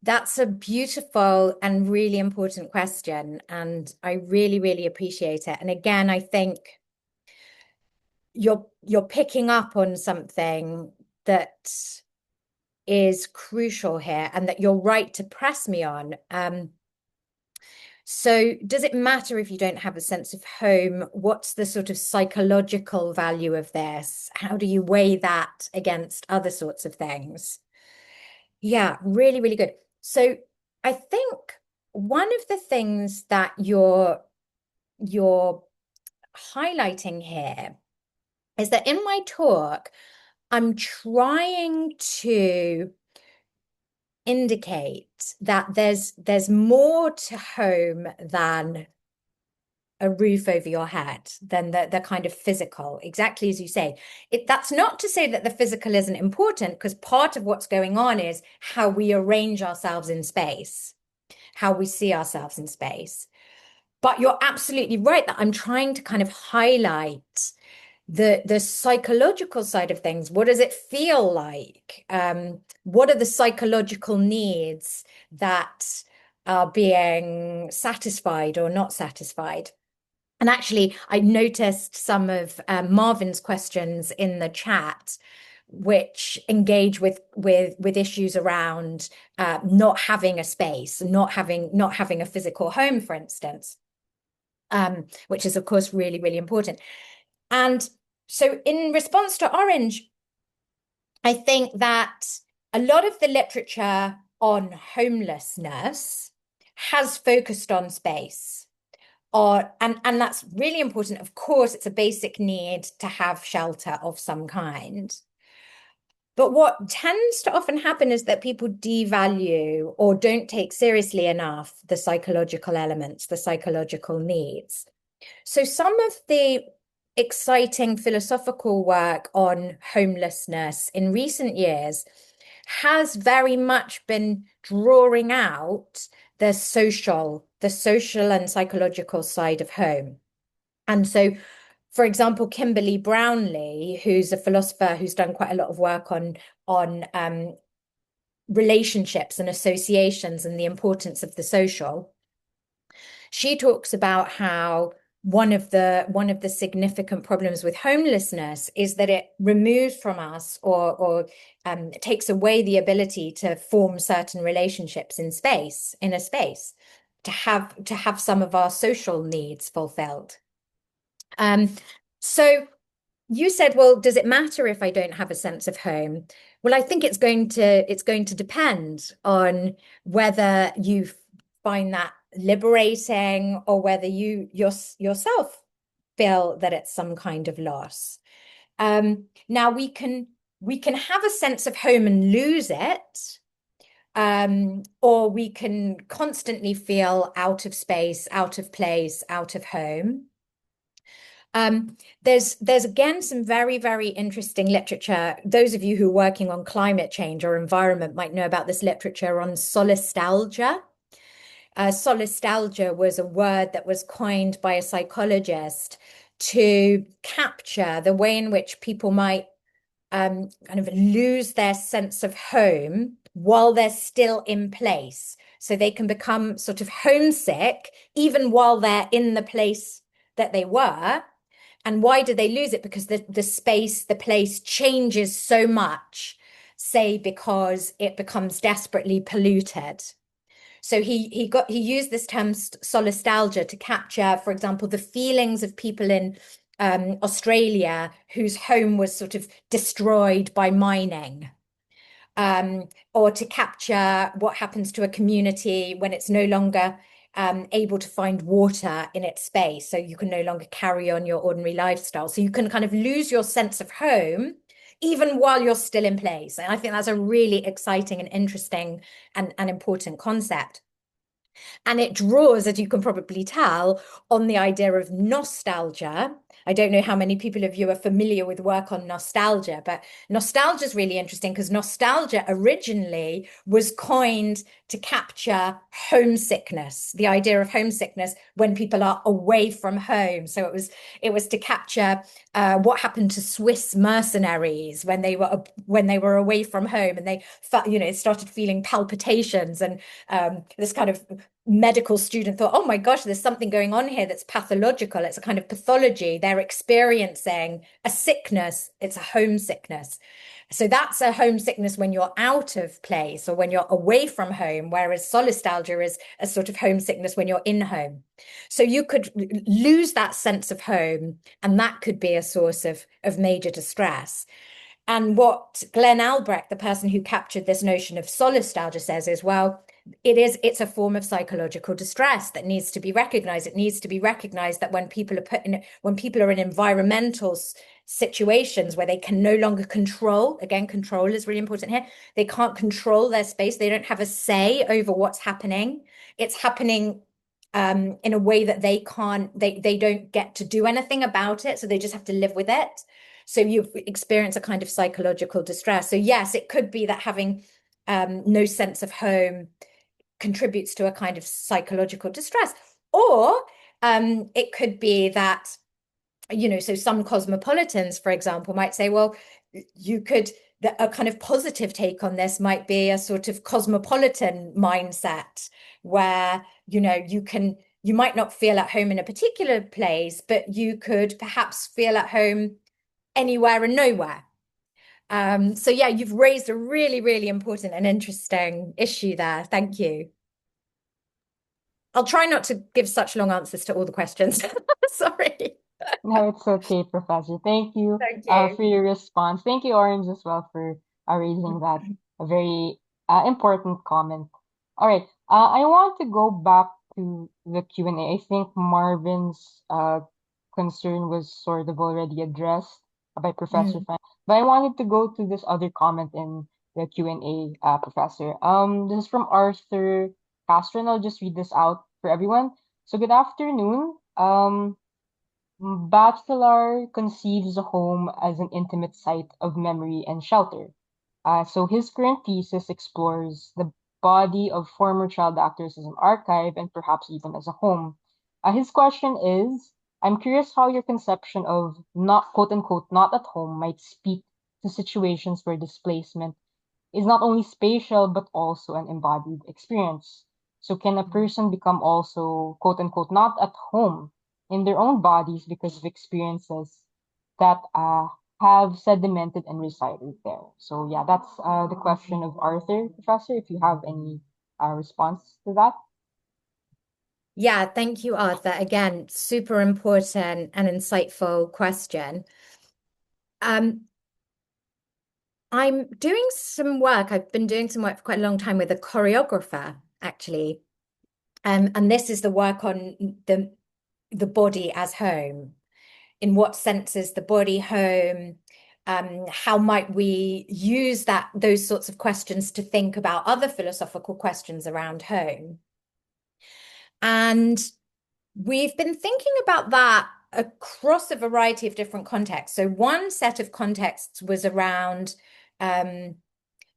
That's a beautiful and really important question, and I really, really appreciate it. And again, I think you're picking up on something that is crucial here, and that you're right to press me on. So does it matter if you don't have a sense of home? What's the sort of psychological value of this? How do you weigh that against other sorts of things? Yeah, really, really good. So I think one of the things that you're highlighting here is that in my talk, I'm trying to indicate that there's more to home than a roof over your head, than the kind of physical, exactly as you say. That's not to say that the physical isn't important, because part of what's going on is how we arrange ourselves in space, how we see ourselves in space. But you're absolutely right that I'm trying to kind of highlight the psychological side of things. What does it feel like? What are the psychological needs that are being satisfied or not satisfied? And actually, I noticed some of Marvin's questions in the chat, which engage with issues around not having a space, not having a physical home, for instance, which is of course really, really important. And so, in response to Orange, I think that a lot of the literature on homelessness has focused on space. And that's really important. Of course, it's a basic need to have shelter of some kind. But what tends to often happen is that people devalue or don't take seriously enough the psychological elements, the psychological needs. So some of the exciting philosophical work on homelessness in recent years has very much been drawing out the social and psychological side of home. And so, for example, Kimberly Brownlee, who's a philosopher who's done quite a lot of work on relationships and associations and the importance of the social, she talks about how one of the significant problems with homelessness is that it removes from us or takes away the ability to form certain relationships in a space, to have some of our social needs fulfilled. So you said, well, does it matter if I don't have a sense of home? Well, I think it's going to depend on whether you find that liberating or whether you yourself feel that it's some kind of loss. Now we can have a sense of home and lose it, or we can constantly feel out of space, out of place, out of home. There's again some very, very interesting literature. Those of you who are working on climate change or environment might know about this literature on solastalgia. Solastalgia was a word that was coined by a psychologist to capture the way in which people might kind of lose their sense of home while they're still in place. So they can become sort of homesick even while they're in the place that they were. And why do they lose it? Because the space, the place changes so much, say, because it becomes desperately polluted. So he used this term solastalgia to capture, for example, the feelings of people in Australia whose home was sort of destroyed by mining, or to capture what happens to a community when it's no longer able to find water in its space. So you can no longer carry on your ordinary lifestyle. So you can kind of lose your sense of home even while you're still in place. And I think that's a really exciting and interesting and important concept. And it draws, as you can probably tell, on the idea of nostalgia. I don't know how many people of you are familiar with work on nostalgia, but nostalgia is really interesting because nostalgia originally was coined to capture homesickness, the idea of homesickness when people are away from home. So it was to capture what happened to Swiss mercenaries when they were away from home, and they felt, started feeling palpitations, and this kind of medical student thought, oh my gosh, there's something going on here that's pathological. It's a kind of pathology. They're experiencing a sickness. It's a homesickness. So that's a homesickness when you're out of place or when you're away from home, whereas solastalgia is a sort of homesickness when you're in home. So you could lose that sense of home, and that could be a source of major distress. And what Glenn Albrecht, the person who captured this notion of solastalgia, says is, well, it's a form of psychological distress that needs to be recognized. It needs to be recognized that when people are in environmental situations where they can no longer control, again, control is really important here. They can't control their space. They don't have a say over what's happening. It's happening in a way that they don't get to do anything about it. So they just have to live with it. So you experience a kind of psychological distress. So yes, it could be that having no sense of home contributes to a kind of psychological distress. Or it could be that, so some cosmopolitans, for example, might say, well, a kind of positive take on this might be a sort of cosmopolitan mindset where, you might not feel at home in a particular place, but you could perhaps feel at home anywhere and nowhere. So yeah, you've raised a really, really important and interesting issue there. Thank you. I'll try not to give such long answers to all the questions. Sorry. No, it's okay, Professor. Thank you, Thank you. for your response. Thank you, Orange, as well, for raising that a very important comment. All right. I want to go back to the Q&A. I think Marvin's concern was sort of already addressed by Professor Fan, but I wanted to go to this other comment in the Q&A, Professor. This is from Arthur Castro, and I'll just read this out for everyone. So good afternoon. Bachelor conceives a home as an intimate site of memory and shelter. So his current thesis explores the body of former child actors as an archive and perhaps even as a home. His question is, I'm curious how your conception of not, quote unquote, not at home might speak to situations where displacement is not only spatial but also an embodied experience. So can a person become also, quote unquote, not at home in their own bodies because of experiences that have sedimented and resided there? So yeah, that's the question of Arthur, Professor, if you have any response to that. Yeah, thank you, Arthur. Again, super important and insightful question. I'm doing some work. I've been doing some work for quite a long time with a choreographer, actually. And this is the work on the body as home. In what sense is the body home? How might we use those sorts of questions to think about other philosophical questions around home? And we've been thinking about that across a variety of different contexts. So one set of contexts was around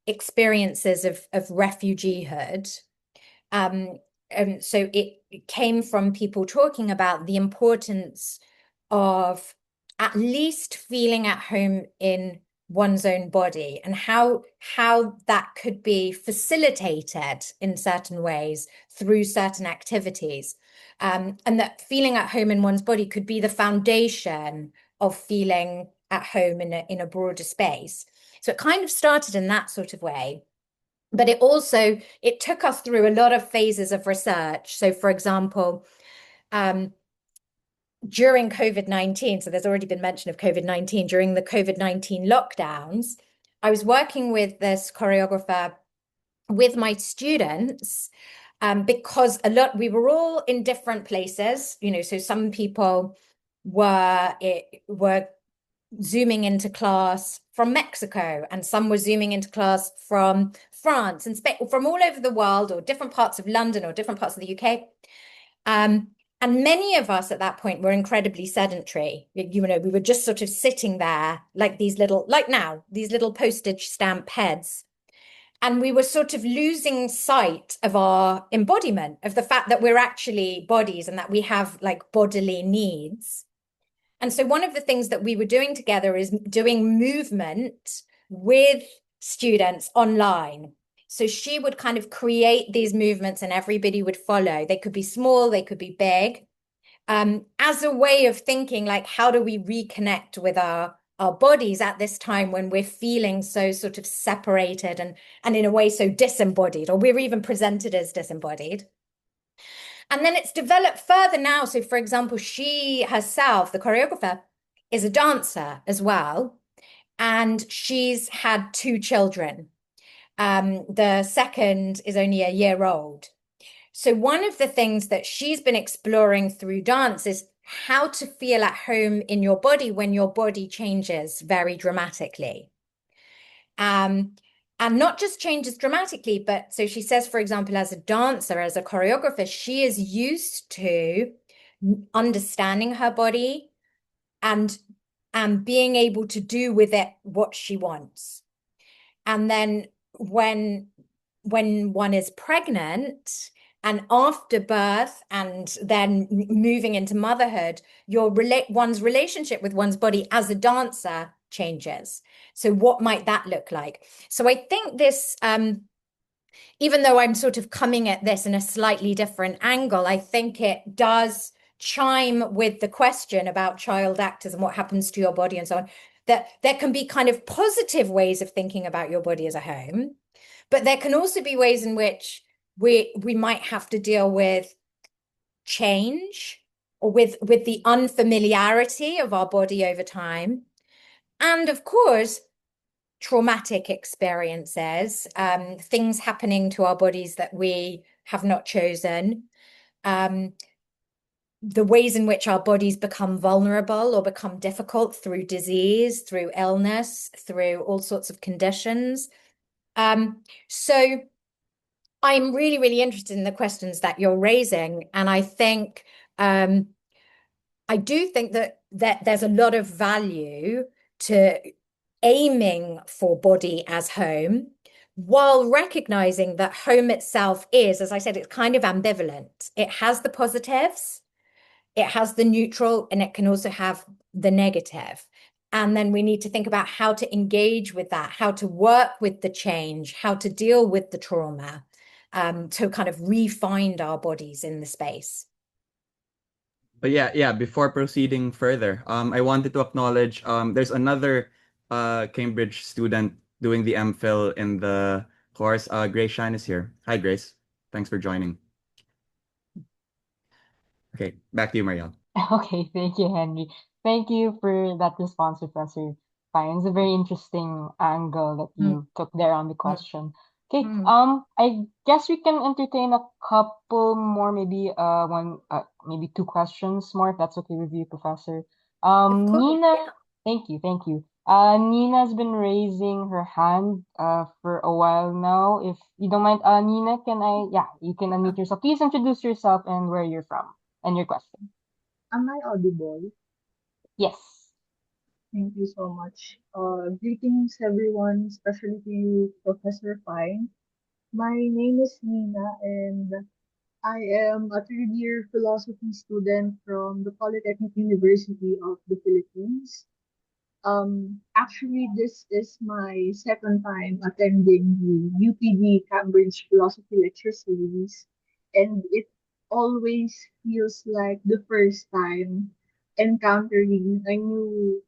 experiences of refugeehood. So it came from people talking about the importance of at least feeling at home in one's own body, and how that could be facilitated in certain ways through certain activities. And that feeling at home in one's body could be the foundation of feeling at home in a broader space. So it kind of started in that sort of way. But it took us through a lot of phases of research. So, for example, during COVID-19, so there's already been mention of COVID-19, during the COVID-19 lockdowns, I was working with this choreographer with my students, because we were all in different places, so some people were zooming into class from Mexico, and some were zooming into class from France and Spain, from all over the world, or different parts of London or different parts of the UK. And many of us at that point were incredibly sedentary. We were just sort of sitting there like these little postage stamp heads. And we were sort of losing sight of our embodiment, of the fact that we're actually bodies and that we have like bodily needs. And so one of the things that we were doing together is doing movement with students online. So she would kind of create these movements and everybody would follow. They could be small, they could be big, as a way of thinking, like, how do we reconnect with our bodies at this time when we're feeling so sort of separated and in a way so disembodied, or we're even presented as disembodied. And then it's developed further now. So, for example, she herself, the choreographer, is a dancer as well. And she's had 2 children. The second is only a year old. So one of the things that she's been exploring through dance is how to feel at home in your body when your body changes very dramatically. And not just changes dramatically, but so she says, for example, as a dancer, as a choreographer, she is used to understanding her body and being able to do with it what she wants. And then when one is pregnant and after birth and then moving into motherhood, one's relationship with one's body as a dancer changes. So what might that look like? So I think this, even though I'm sort of coming at this in a slightly different angle, I think it does chime with the question about child actors and what happens to your body and so on, that there can be kind of positive ways of thinking about your body as a home, but there can also be ways in which we might have to deal with change or with the unfamiliarity of our body over time. And of course, traumatic experiences, things happening to our bodies that we have not chosen, the ways in which our bodies become vulnerable or become difficult through disease, through illness, through all sorts of conditions. So I'm really, really interested in the questions that you're raising. And I think, I do think that there's a lot of value to aiming for body as home, while recognizing that home itself is, as I said, it's kind of ambivalent. It has the positives, it has the neutral, and it can also have the negative. And then we need to think about how to engage with that, how to work with the change, how to deal with the trauma, to kind of re-find our bodies in the space. But yeah, before proceeding further, I wanted to acknowledge there's another Cambridge student doing the MPhil in the course. Grace Shine is here. Hi, Grace. Thanks for joining. Okay, back to you, Marielle. Okay, thank you, Henry. Thank you for that response, Professor Fine. It's a very interesting angle that you took there on the question. Okay, I guess we can entertain a couple more, maybe maybe 2 questions more, if that's okay with you, Professor. Nina, Yeah. thank you. Nina's been raising her hand for a while now. If you don't mind, Nina, you can unmute yourself. Please introduce yourself and where you're from and your question. Am I audible? Yes. Thank you so much. Greetings, everyone, especially to you, Professor Fine. My name is Nina, and I am a third year philosophy student from the Polytechnic University of the Philippines. Actually, this is my second time attending the UPD-Cambridge Philosophy Lecture Series, and it always feels like the first time encountering a new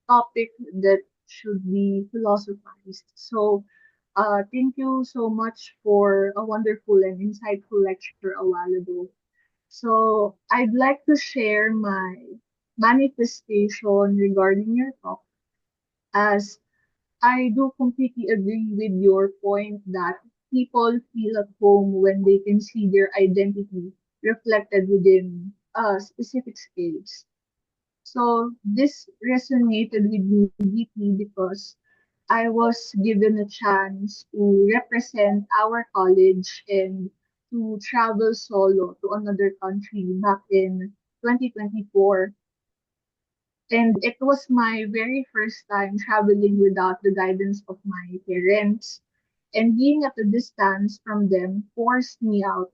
topic that should be philosophized. So, thank you so much for a wonderful and insightful lecture a while ago. So, I'd like to share my manifestation regarding your talk, as I do completely agree with your point that people feel at home when they can see their identity reflected within a specific space. So this resonated with me deeply because I was given a chance to represent our college and to travel solo to another country back in 2024. And it was my very first time traveling without the guidance of my parents. And being at a distance from them forced me out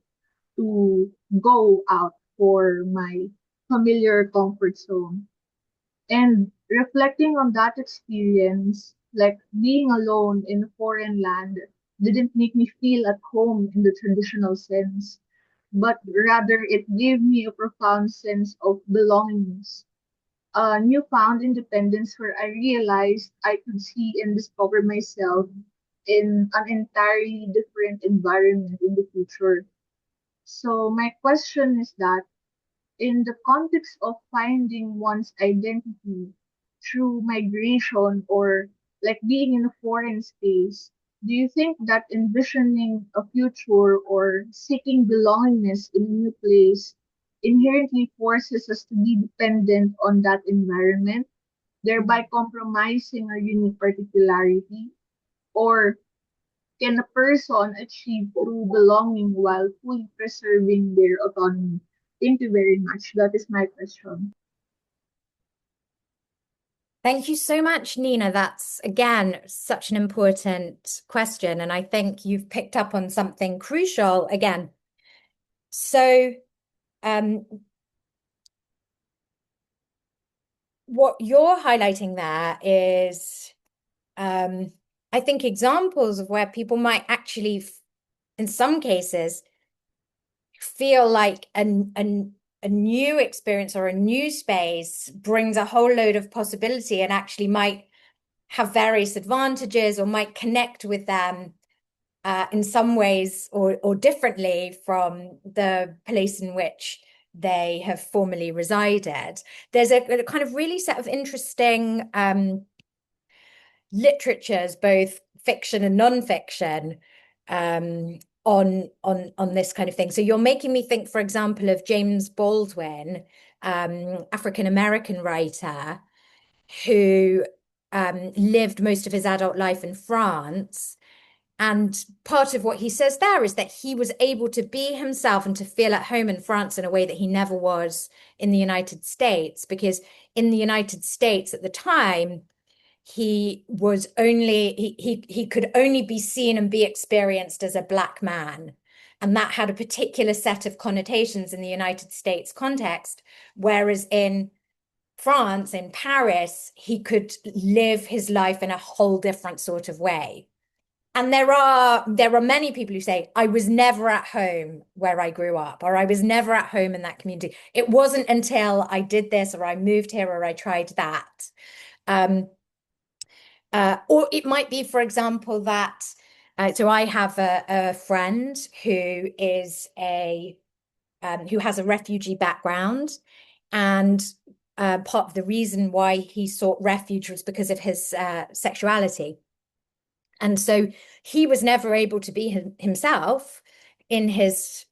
to go out for my familiar comfort zone. And reflecting on that experience, like being alone in a foreign land, didn't make me feel at home in the traditional sense, but rather it gave me a profound sense of belongingness, a newfound independence where I realized I could see and discover myself in an entirely different environment in the future. So my question is that in the context of finding one's identity through migration or like being in a foreign space, do you think that envisioning a future or seeking belongingness in a new place inherently forces us to be dependent on that environment, thereby compromising our unique particularity? Or can a person achieve true belonging while fully preserving their autonomy? Thank you very much. That is my question. Thank you so much, Nina. That's, again, such an important question. And I think you've picked up on something crucial again. So, what you're highlighting there is, I think, examples of where people might actually, in some cases, feel like a new experience or a new space brings a whole load of possibility and actually might have various advantages or might connect with them in some ways or differently from the place in which they have formerly resided. There's a kind of really set of interesting literatures, both fiction and non-fiction, on this kind of thing. So you're making me think, for example, of James Baldwin, African-American writer who lived most of his adult life in France. And part of what he says there is that he was able to be himself and to feel at home in France in a way that he never was in the United States, because in the United States at the time, he could only be seen and be experienced as a Black man. And that had a particular set of connotations in the United States context, whereas in France, in Paris, he could live his life in a whole different sort of way. And there are many people who say, I was never at home where I grew up, or I was never at home in that community. It wasn't until I did this, or I moved here, or I tried that. Or it might be, for example, that, so I have a friend who is who has a refugee background, and part of the reason why he sought refuge was because of his sexuality. And so he was never able to be himself in his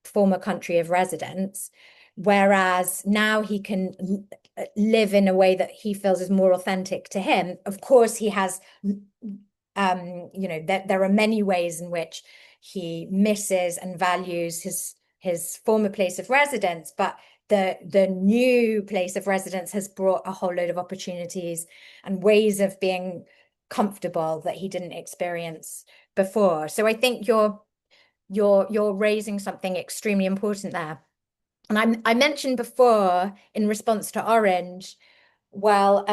former country of residence, whereas now he can live in a way that he feels is more authentic to him. Of course, he has, there are many ways in which he misses and values his former place of residence, but the new place of residence has brought a whole load of opportunities and ways of being comfortable that he didn't experience before. So I think you're you're raising something extremely important there. And I mentioned before in response to Orange, well,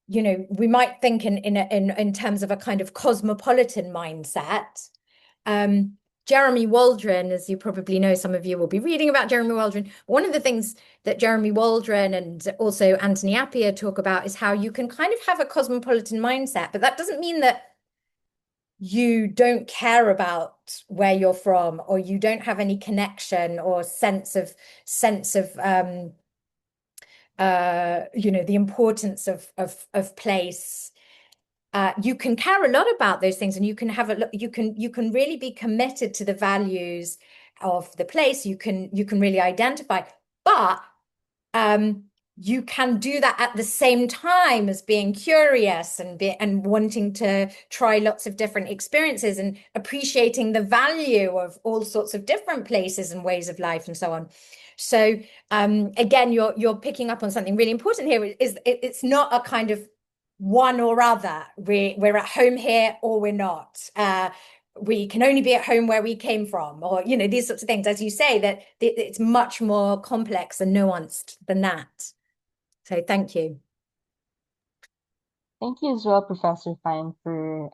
you know, we might think in terms of a kind of cosmopolitan mindset. Jeremy Waldron, as you probably know, some of you will be reading about Jeremy Waldron. One of the things that Jeremy Waldron and also Anthony Appiah talk about is how you can kind of have a cosmopolitan mindset, but that doesn't mean that you don't care about where you're from, or you don't have any connection or sense of you know, the importance of place. You can care a lot about those things, and you can have you can really be committed to the values of the place. You can really identify, but you can do that at the same time as being curious and wanting to try lots of different experiences and appreciating the value of all sorts of different places and ways of life and so on. So again, you're picking up on something really important here. It's not a kind of one or other. We're at home here or we're not. We can only be at home where we came from, or, you know, these sorts of things. As you say, that it's much more complex and nuanced than that. So thank you. Thank you as well, Professor Fine, for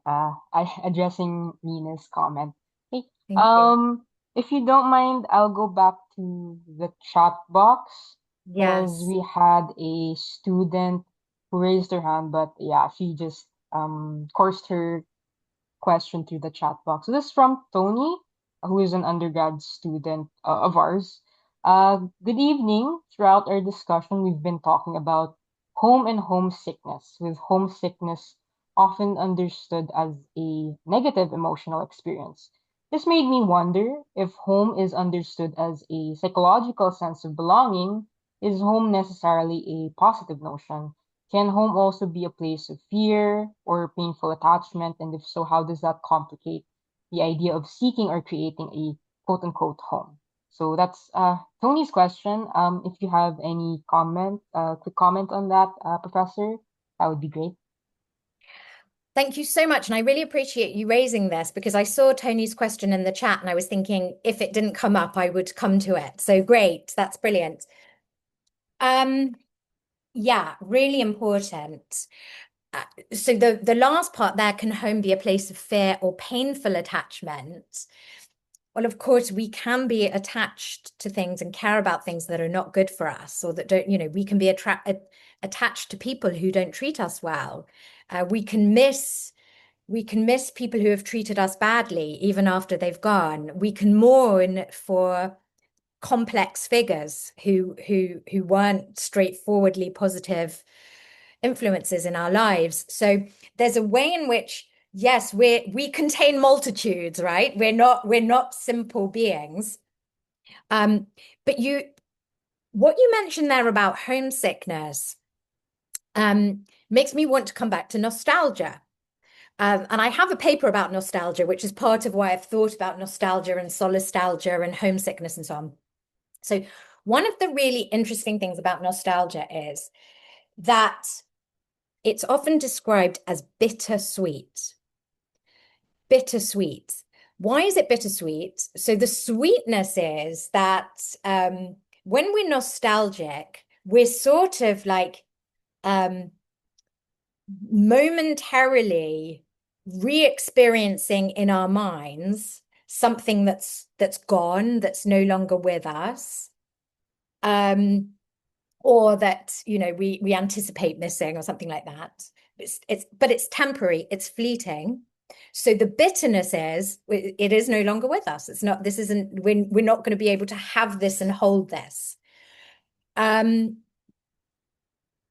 addressing Nina's comment. Okay. Thank you. If you don't mind, I'll go back to the chat box because Yes. we had a student who raised her hand, but yeah, she just coursed her question through the chat box. So this is from Tony, who is an undergrad student of ours. Good evening. Throughout our discussion, we've been talking about home and homesickness, with homesickness often understood as a negative emotional experience. This made me wonder if home is understood as a psychological sense of belonging. Is home necessarily a positive notion? Can home also be a place of fear or painful attachment? And if so, how does that complicate the idea of seeking or creating a quote unquote home? So that's Tony's question. If you have any comment, quick comment on that, Professor, that would be great. Thank you so much. And I really appreciate you raising this, because I saw Tony's question in the chat and I was thinking if it didn't come up, I would come to it. So great. That's brilliant. Yeah, really important. So the last part there, can home be a place of fear or painful attachment? Well, of course, we can be attached to things and care about things that are not good for us, or that don't, you know, we can be attached to people who don't treat us well. We can miss people who have treated us badly, even after they've gone. We can mourn for complex figures who weren't straightforwardly positive influences in our lives. So there's a way in which, yes, we contain multitudes, right? We're not simple beings. But what you mentioned there about homesickness makes me want to come back to nostalgia. And I have a paper about nostalgia, which is part of why I've thought about nostalgia and solastalgia and homesickness and so on. So one of the really interesting things about nostalgia is that it's often described as bittersweet. Bittersweet. Why is it bittersweet? So the sweetness is that when we're nostalgic, we're sort of like momentarily re-experiencing in our minds something that's gone, that's no longer with us, or that, you know, we anticipate missing or something like that. But it's temporary, it's fleeting. So the bitterness is it is no longer with us. It's not, this isn't, we're not going to be able to have this and hold this.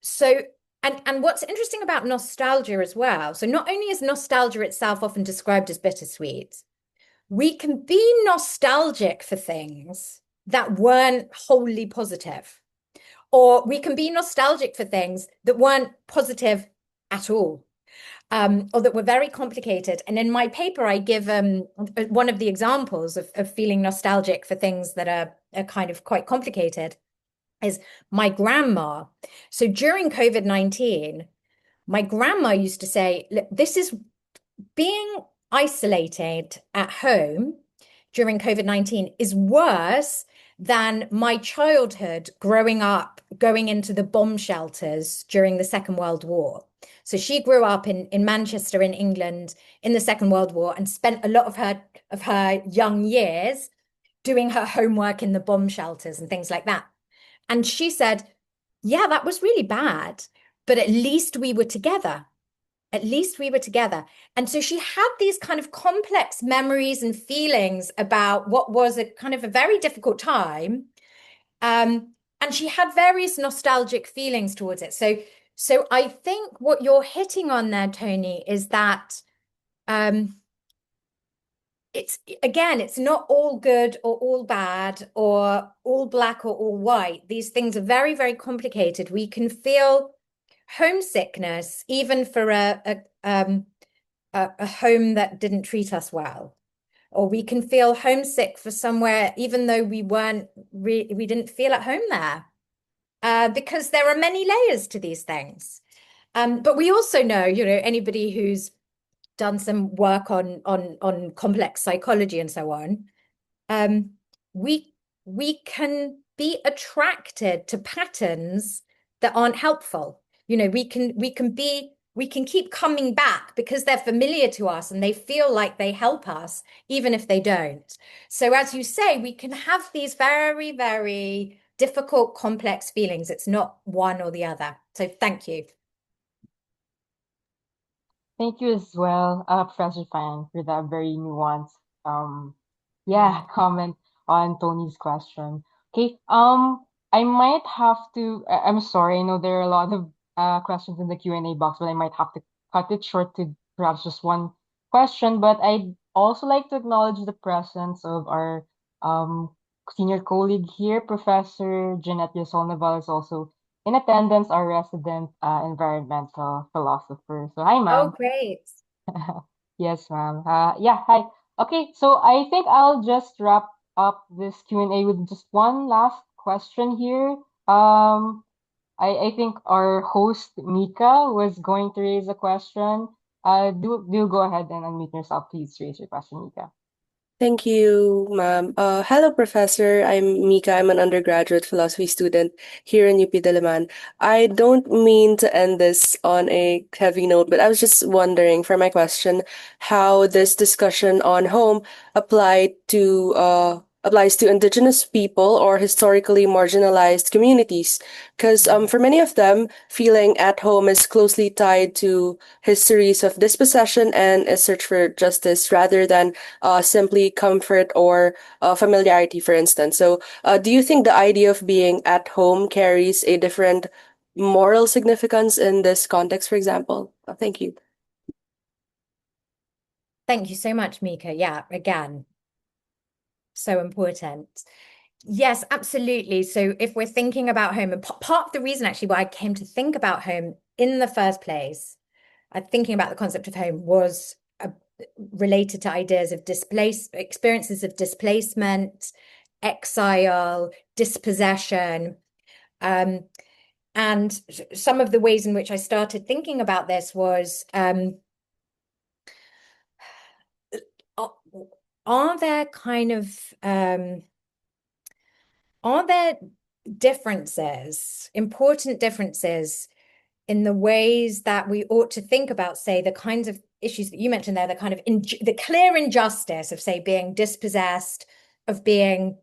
So and what's interesting about nostalgia as well, so not only is nostalgia itself often described as bittersweet, we can be nostalgic for things that weren't wholly positive, or we can be nostalgic for things that weren't positive at all, or that were very complicated. And in my paper, I give one of the examples of feeling nostalgic for things that are kind of quite complicated is my grandma. So during COVID-19, my grandma used to say, look, this is being isolated at home during COVID-19 is worse than my childhood growing up, going into the bomb shelters during the Second World War. So she grew up in Manchester in England in the Second World War and spent a lot of her young years doing her homework in the bomb shelters and things like that. And she said, yeah, that was really bad, but at least we were together. At least we were together. And so she had these kind of complex memories and feelings about what was a kind of a very difficult time. And she had various nostalgic feelings towards it. So I think what you're hitting on there, Tony, is that it's not all good or all bad or all black or all white. These things are very, very complicated. We can feel homesickness even for a home that didn't treat us well, or we can feel homesick for somewhere even though we didn't feel at home there, because there are many layers to these things. But we also know, anybody who's done some work on complex psychology and so on, we can be attracted to patterns that aren't helpful. We can keep coming back because they're familiar to us and they feel like they help us, even if they don't. So as you say, we can have these very, very difficult, complex feelings. It's not one or the other. So thank you. Thank you as well, Professor Fan, for that very nuanced comment on Tony's question. Okay, I might have to, I'm sorry, I know there are a lot of questions in the Q&A box, but I might have to cut it short to perhaps just one question. But I'd also like to acknowledge the presence of our senior colleague here, Professor Jeanette Yasol Naval is also in attendance, our resident environmental philosopher. So hi, ma'am. Oh, great. Yes, ma'am. Yeah, hi. Okay, so I think I'll just wrap up this Q&A with just one last question here. I think our host Mika was going to raise a question. Do go ahead and unmute yourself, please. Raise your question, Mika. Thank you, ma'am. Hello, Professor. I'm Mika. I'm an undergraduate philosophy student here in UP Diliman. I don't mean to end this on a heavy note, but I was just wondering for my question how this discussion on home applies to indigenous people or historically marginalized communities. Because for many of them, feeling at home is closely tied to histories of dispossession and a search for justice rather than simply comfort or familiarity, for instance. So, do you think the idea of being at home carries a different moral significance in this context, for example? Thank you. Thank you so much, Mika. Yeah, again, so important. Yes, absolutely. So if we're thinking about home, and part of the reason actually why I came to think about home in the first place, thinking about the concept of home was related to ideas of experiences of displacement, exile, dispossession. And some of the ways in which I started thinking about this was, are there differences, important differences in the ways that we ought to think about, say, the kinds of issues that you mentioned there, the kind of the clear injustice of, say, being dispossessed, of being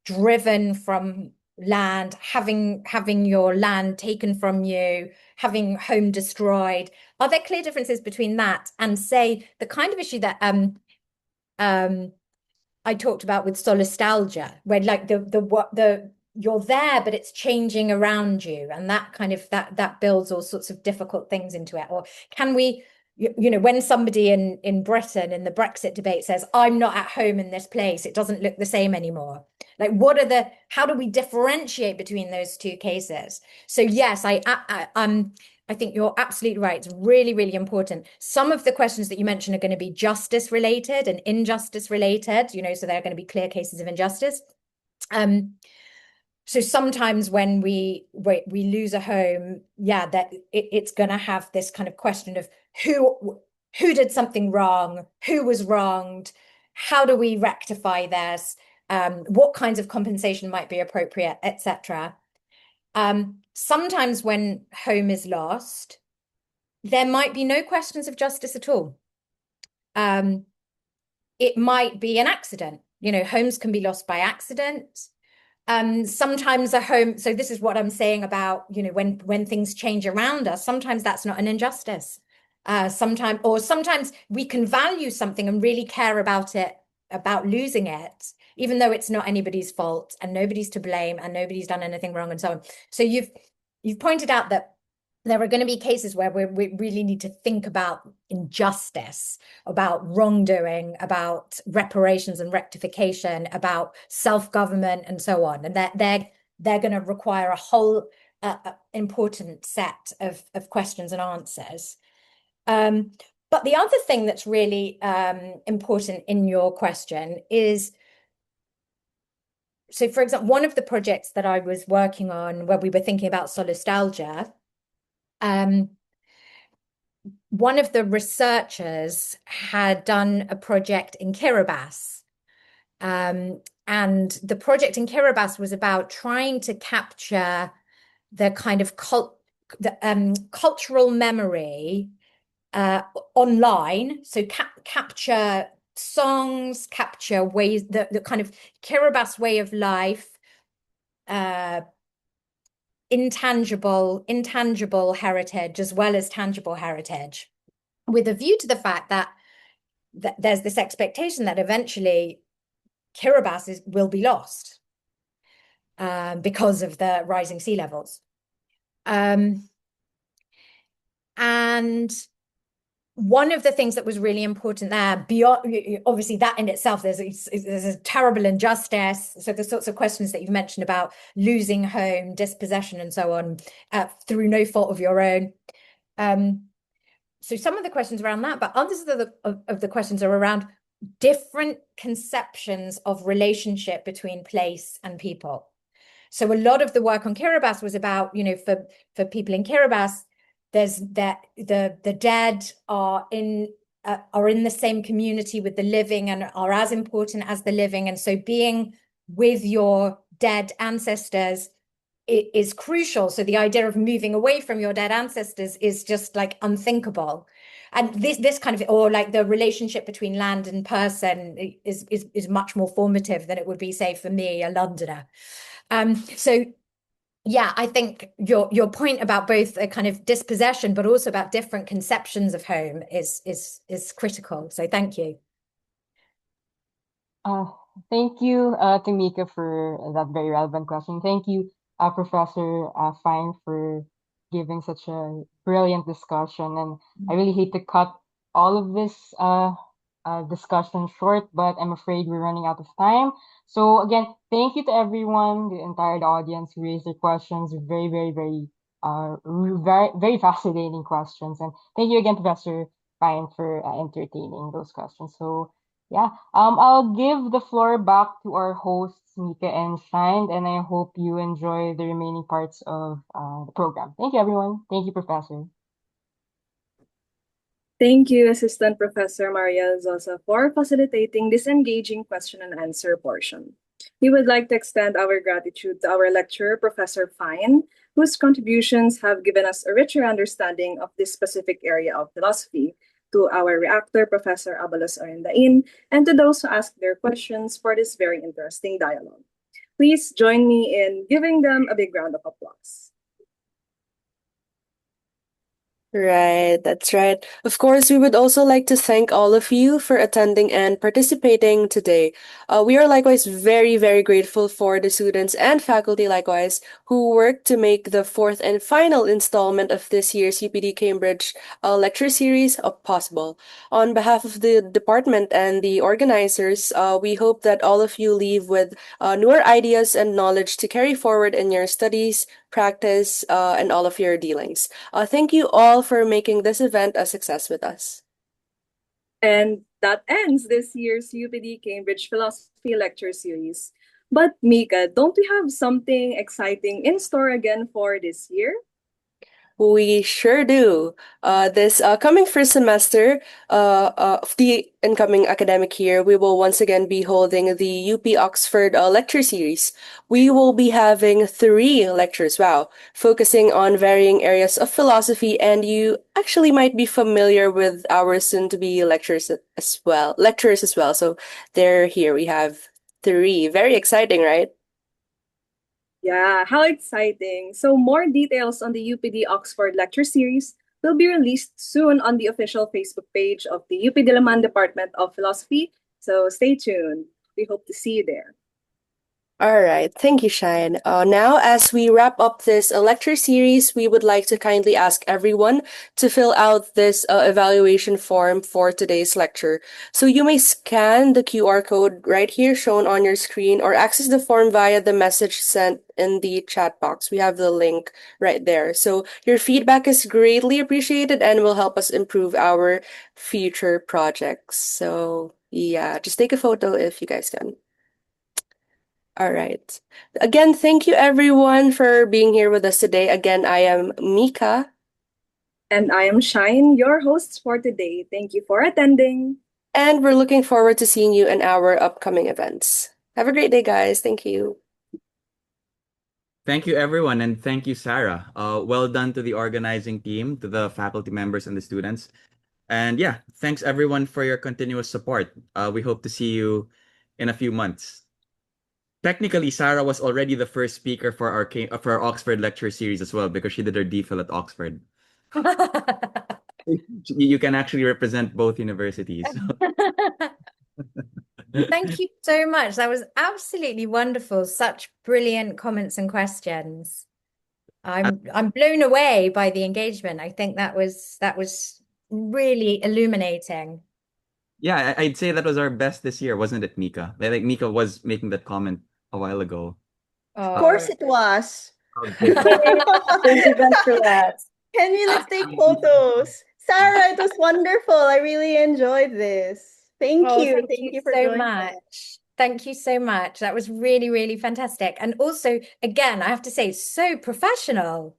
driven from land, having your land taken from you, having home destroyed. Are there clear differences between that and, say, the kind of issue that I talked about with solastalgia, where like the you're there, but it's changing around you, and that kind of that builds all sorts of difficult things into it. Or can we, when somebody in Britain in the Brexit debate says, "I'm not at home in this place, it doesn't look the same anymore." Like, how do we differentiate between those two cases? So yes, I think you're absolutely right. It's really, really important. Some of the questions that you mentioned are going to be justice related and injustice related, so there are going to be clear cases of injustice. So sometimes when we lose a home, that it's going to have this kind of question of who did something wrong, who was wronged, how do we rectify this, what kinds of compensation might be appropriate, etc. Sometimes when home is lost, there might be no questions of justice at all. It might be an accident. Homes can be lost by accident. Sometimes a home, so this is what I'm saying about, when things change around us, sometimes that's not an injustice. Sometimes we can value something and really care about it, about losing it, even though it's not anybody's fault and nobody's to blame and nobody's done anything wrong and so on. So you've pointed out that there are going to be cases where we really need to think about injustice, about wrongdoing, about reparations and rectification, about self-government and so on. And they're going to require a whole important set of questions and answers. But the other thing that's really important in your question is, so for example, one of the projects that I was working on where we were thinking about solastalgia, one of the researchers had done a project in Kiribati. And the project in Kiribati was about trying to capture the kind of cultural memory online. So capture songs, capture ways, the kind of Kiribati way of life, intangible heritage as well as tangible heritage, with a view to the fact that there's this expectation that eventually Kiribati will be lost because of the rising sea levels. And one of the things that was really important there, beyond obviously that in itself, there's a terrible injustice. So the sorts of questions that you've mentioned about losing home, dispossession, and so on, through no fault of your own. So some of the questions around that, but others of the questions are around different conceptions of relationship between place and people. So a lot of the work on Kiribati was about, for people in Kiribati, there's that the dead are in the same community with the living and are as important as the living, and so being with your dead ancestors is crucial. So the idea of moving away from your dead ancestors is just like unthinkable. And this kind of, or like the relationship between land and person is much more formative than it would be, say, for me, a Londoner. So yeah, I think your point about both a kind of dispossession, but also about different conceptions of home is critical. So thank you. Thank you, Tamika, for that very relevant question. Thank you, Professor Fine, for giving such a brilliant discussion. And I really hate to cut all of this discussion short, but I'm afraid we're running out of time. So again, thank you to everyone, the entire audience who raised their questions. Very, very, very, very fascinating questions. And thank you again, Professor Fine, for entertaining those questions. So yeah, I'll give the floor back to our hosts, Nika and Shine, and I hope you enjoy the remaining parts of the program. Thank you, everyone. Thank you, Professor. Thank you, Assistant Professor Mariel Zosa, for facilitating this engaging question and answer portion. We would like to extend our gratitude to our lecturer, Professor Fine, whose contributions have given us a richer understanding of this specific area of philosophy, to our reactor, Professor Abalos-Orendain, and to those who asked their questions for this very interesting dialogue. Please join me in giving them a big round of applause. Right, that's right. Of course, we would also like to thank all of you for attending and participating today. We are likewise very, very grateful for the students and faculty likewise who worked to make the fourth and final installment of this year's UPD-Cambridge Lecture Series possible. On behalf of the department and the organizers, we hope that all of you leave with newer ideas and knowledge to carry forward in your studies, practice, and all of your dealings. Thank you all for making this event a success with us. And that ends this year's UPD-Cambridge Philosophy Lecture Series. But Mika, don't we have something exciting in store again for this year? We sure do. This coming first semester of the incoming academic year, we will once again be holding the UP Oxford Lecture Series. We will be having 3 lectures, wow, focusing on varying areas of philosophy, and you actually might be familiar with our soon-to-be lecturers as well. So they're here. We have 3. Very exciting, right? Yeah, how exciting. So more details on the UPD Oxford Lecture Series will be released soon on the official Facebook page of the UP Diliman Department of Philosophy. So stay tuned. We hope to see you there. All right, thank you, Shine. Now, as we wrap up this lecture series, we would like to kindly ask everyone to fill out this evaluation form for today's lecture. So you may scan the QR code right here shown on your screen or access the form via the message sent in the chat box. We have the link right there. So your feedback is greatly appreciated and will help us improve our future projects. So yeah, just take a photo if you guys can. All right. Again, thank you everyone for being here with us today. Again, I am Mika. And I am Shine, your host for today. Thank you for attending. And we're looking forward to seeing you in our upcoming events. Have a great day, guys. Thank you. Thank you, everyone, and thank you, Sarah. Well done to the organizing team, to the faculty members and the students. And yeah, thanks everyone for your continuous support. We hope to see you in a few months. Technically, Sarah was already the first speaker for our Oxford lecture series as well because she did her DPhil at Oxford. You can actually represent both universities. Thank you so much. That was absolutely wonderful. Such brilliant comments and questions. I'm blown away by the engagement. I think that was really illuminating. Yeah, I'd say that was our best this year, wasn't it, Mika? Like Mika was making that comment a while ago. Of course it was. Okay. Thank you guys for that. Henry, let's take photos. Sarah, it was wonderful. I really enjoyed this. Thank you. Thank you for so doing much. that. Thank you so much. That was really, really fantastic. And also, again, I have to say, so professional.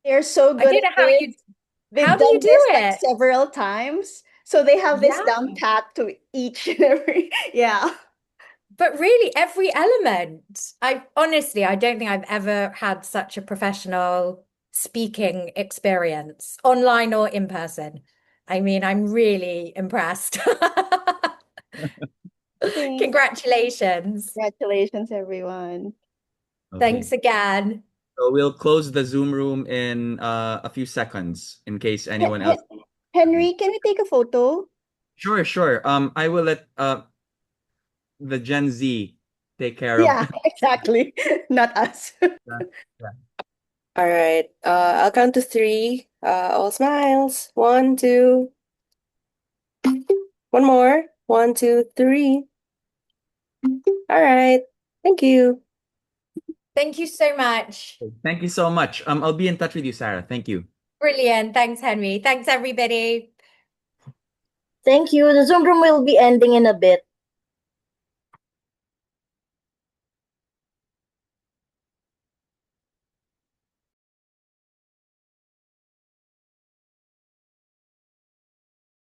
They're so good I don't know at how this. you They've how do you done do this like it? several times. So they have this Yeah. down pat to each and every, yeah. But really, every element. I honestly, I don't think I've ever had such a professional speaking experience, online or in person. I mean, I'm really impressed. Thanks. Congratulations. Congratulations, everyone. Thanks again. So we'll close the Zoom room in a few seconds in case anyone else. Henry, can we take a photo? Sure, sure. I will let the Gen Z take care Yeah, of. exactly. Not us. Yeah. All right. I'll count to 3. All smiles. 1, 2. One more. 1, 2, 3. All right. Thank you. Thank you so much. Thank you so much. I'll be in touch with you, Sarah. Thank you. Brilliant. Thanks, Henry. Thanks, everybody. Thank you. The Zoom room will be ending in a bit.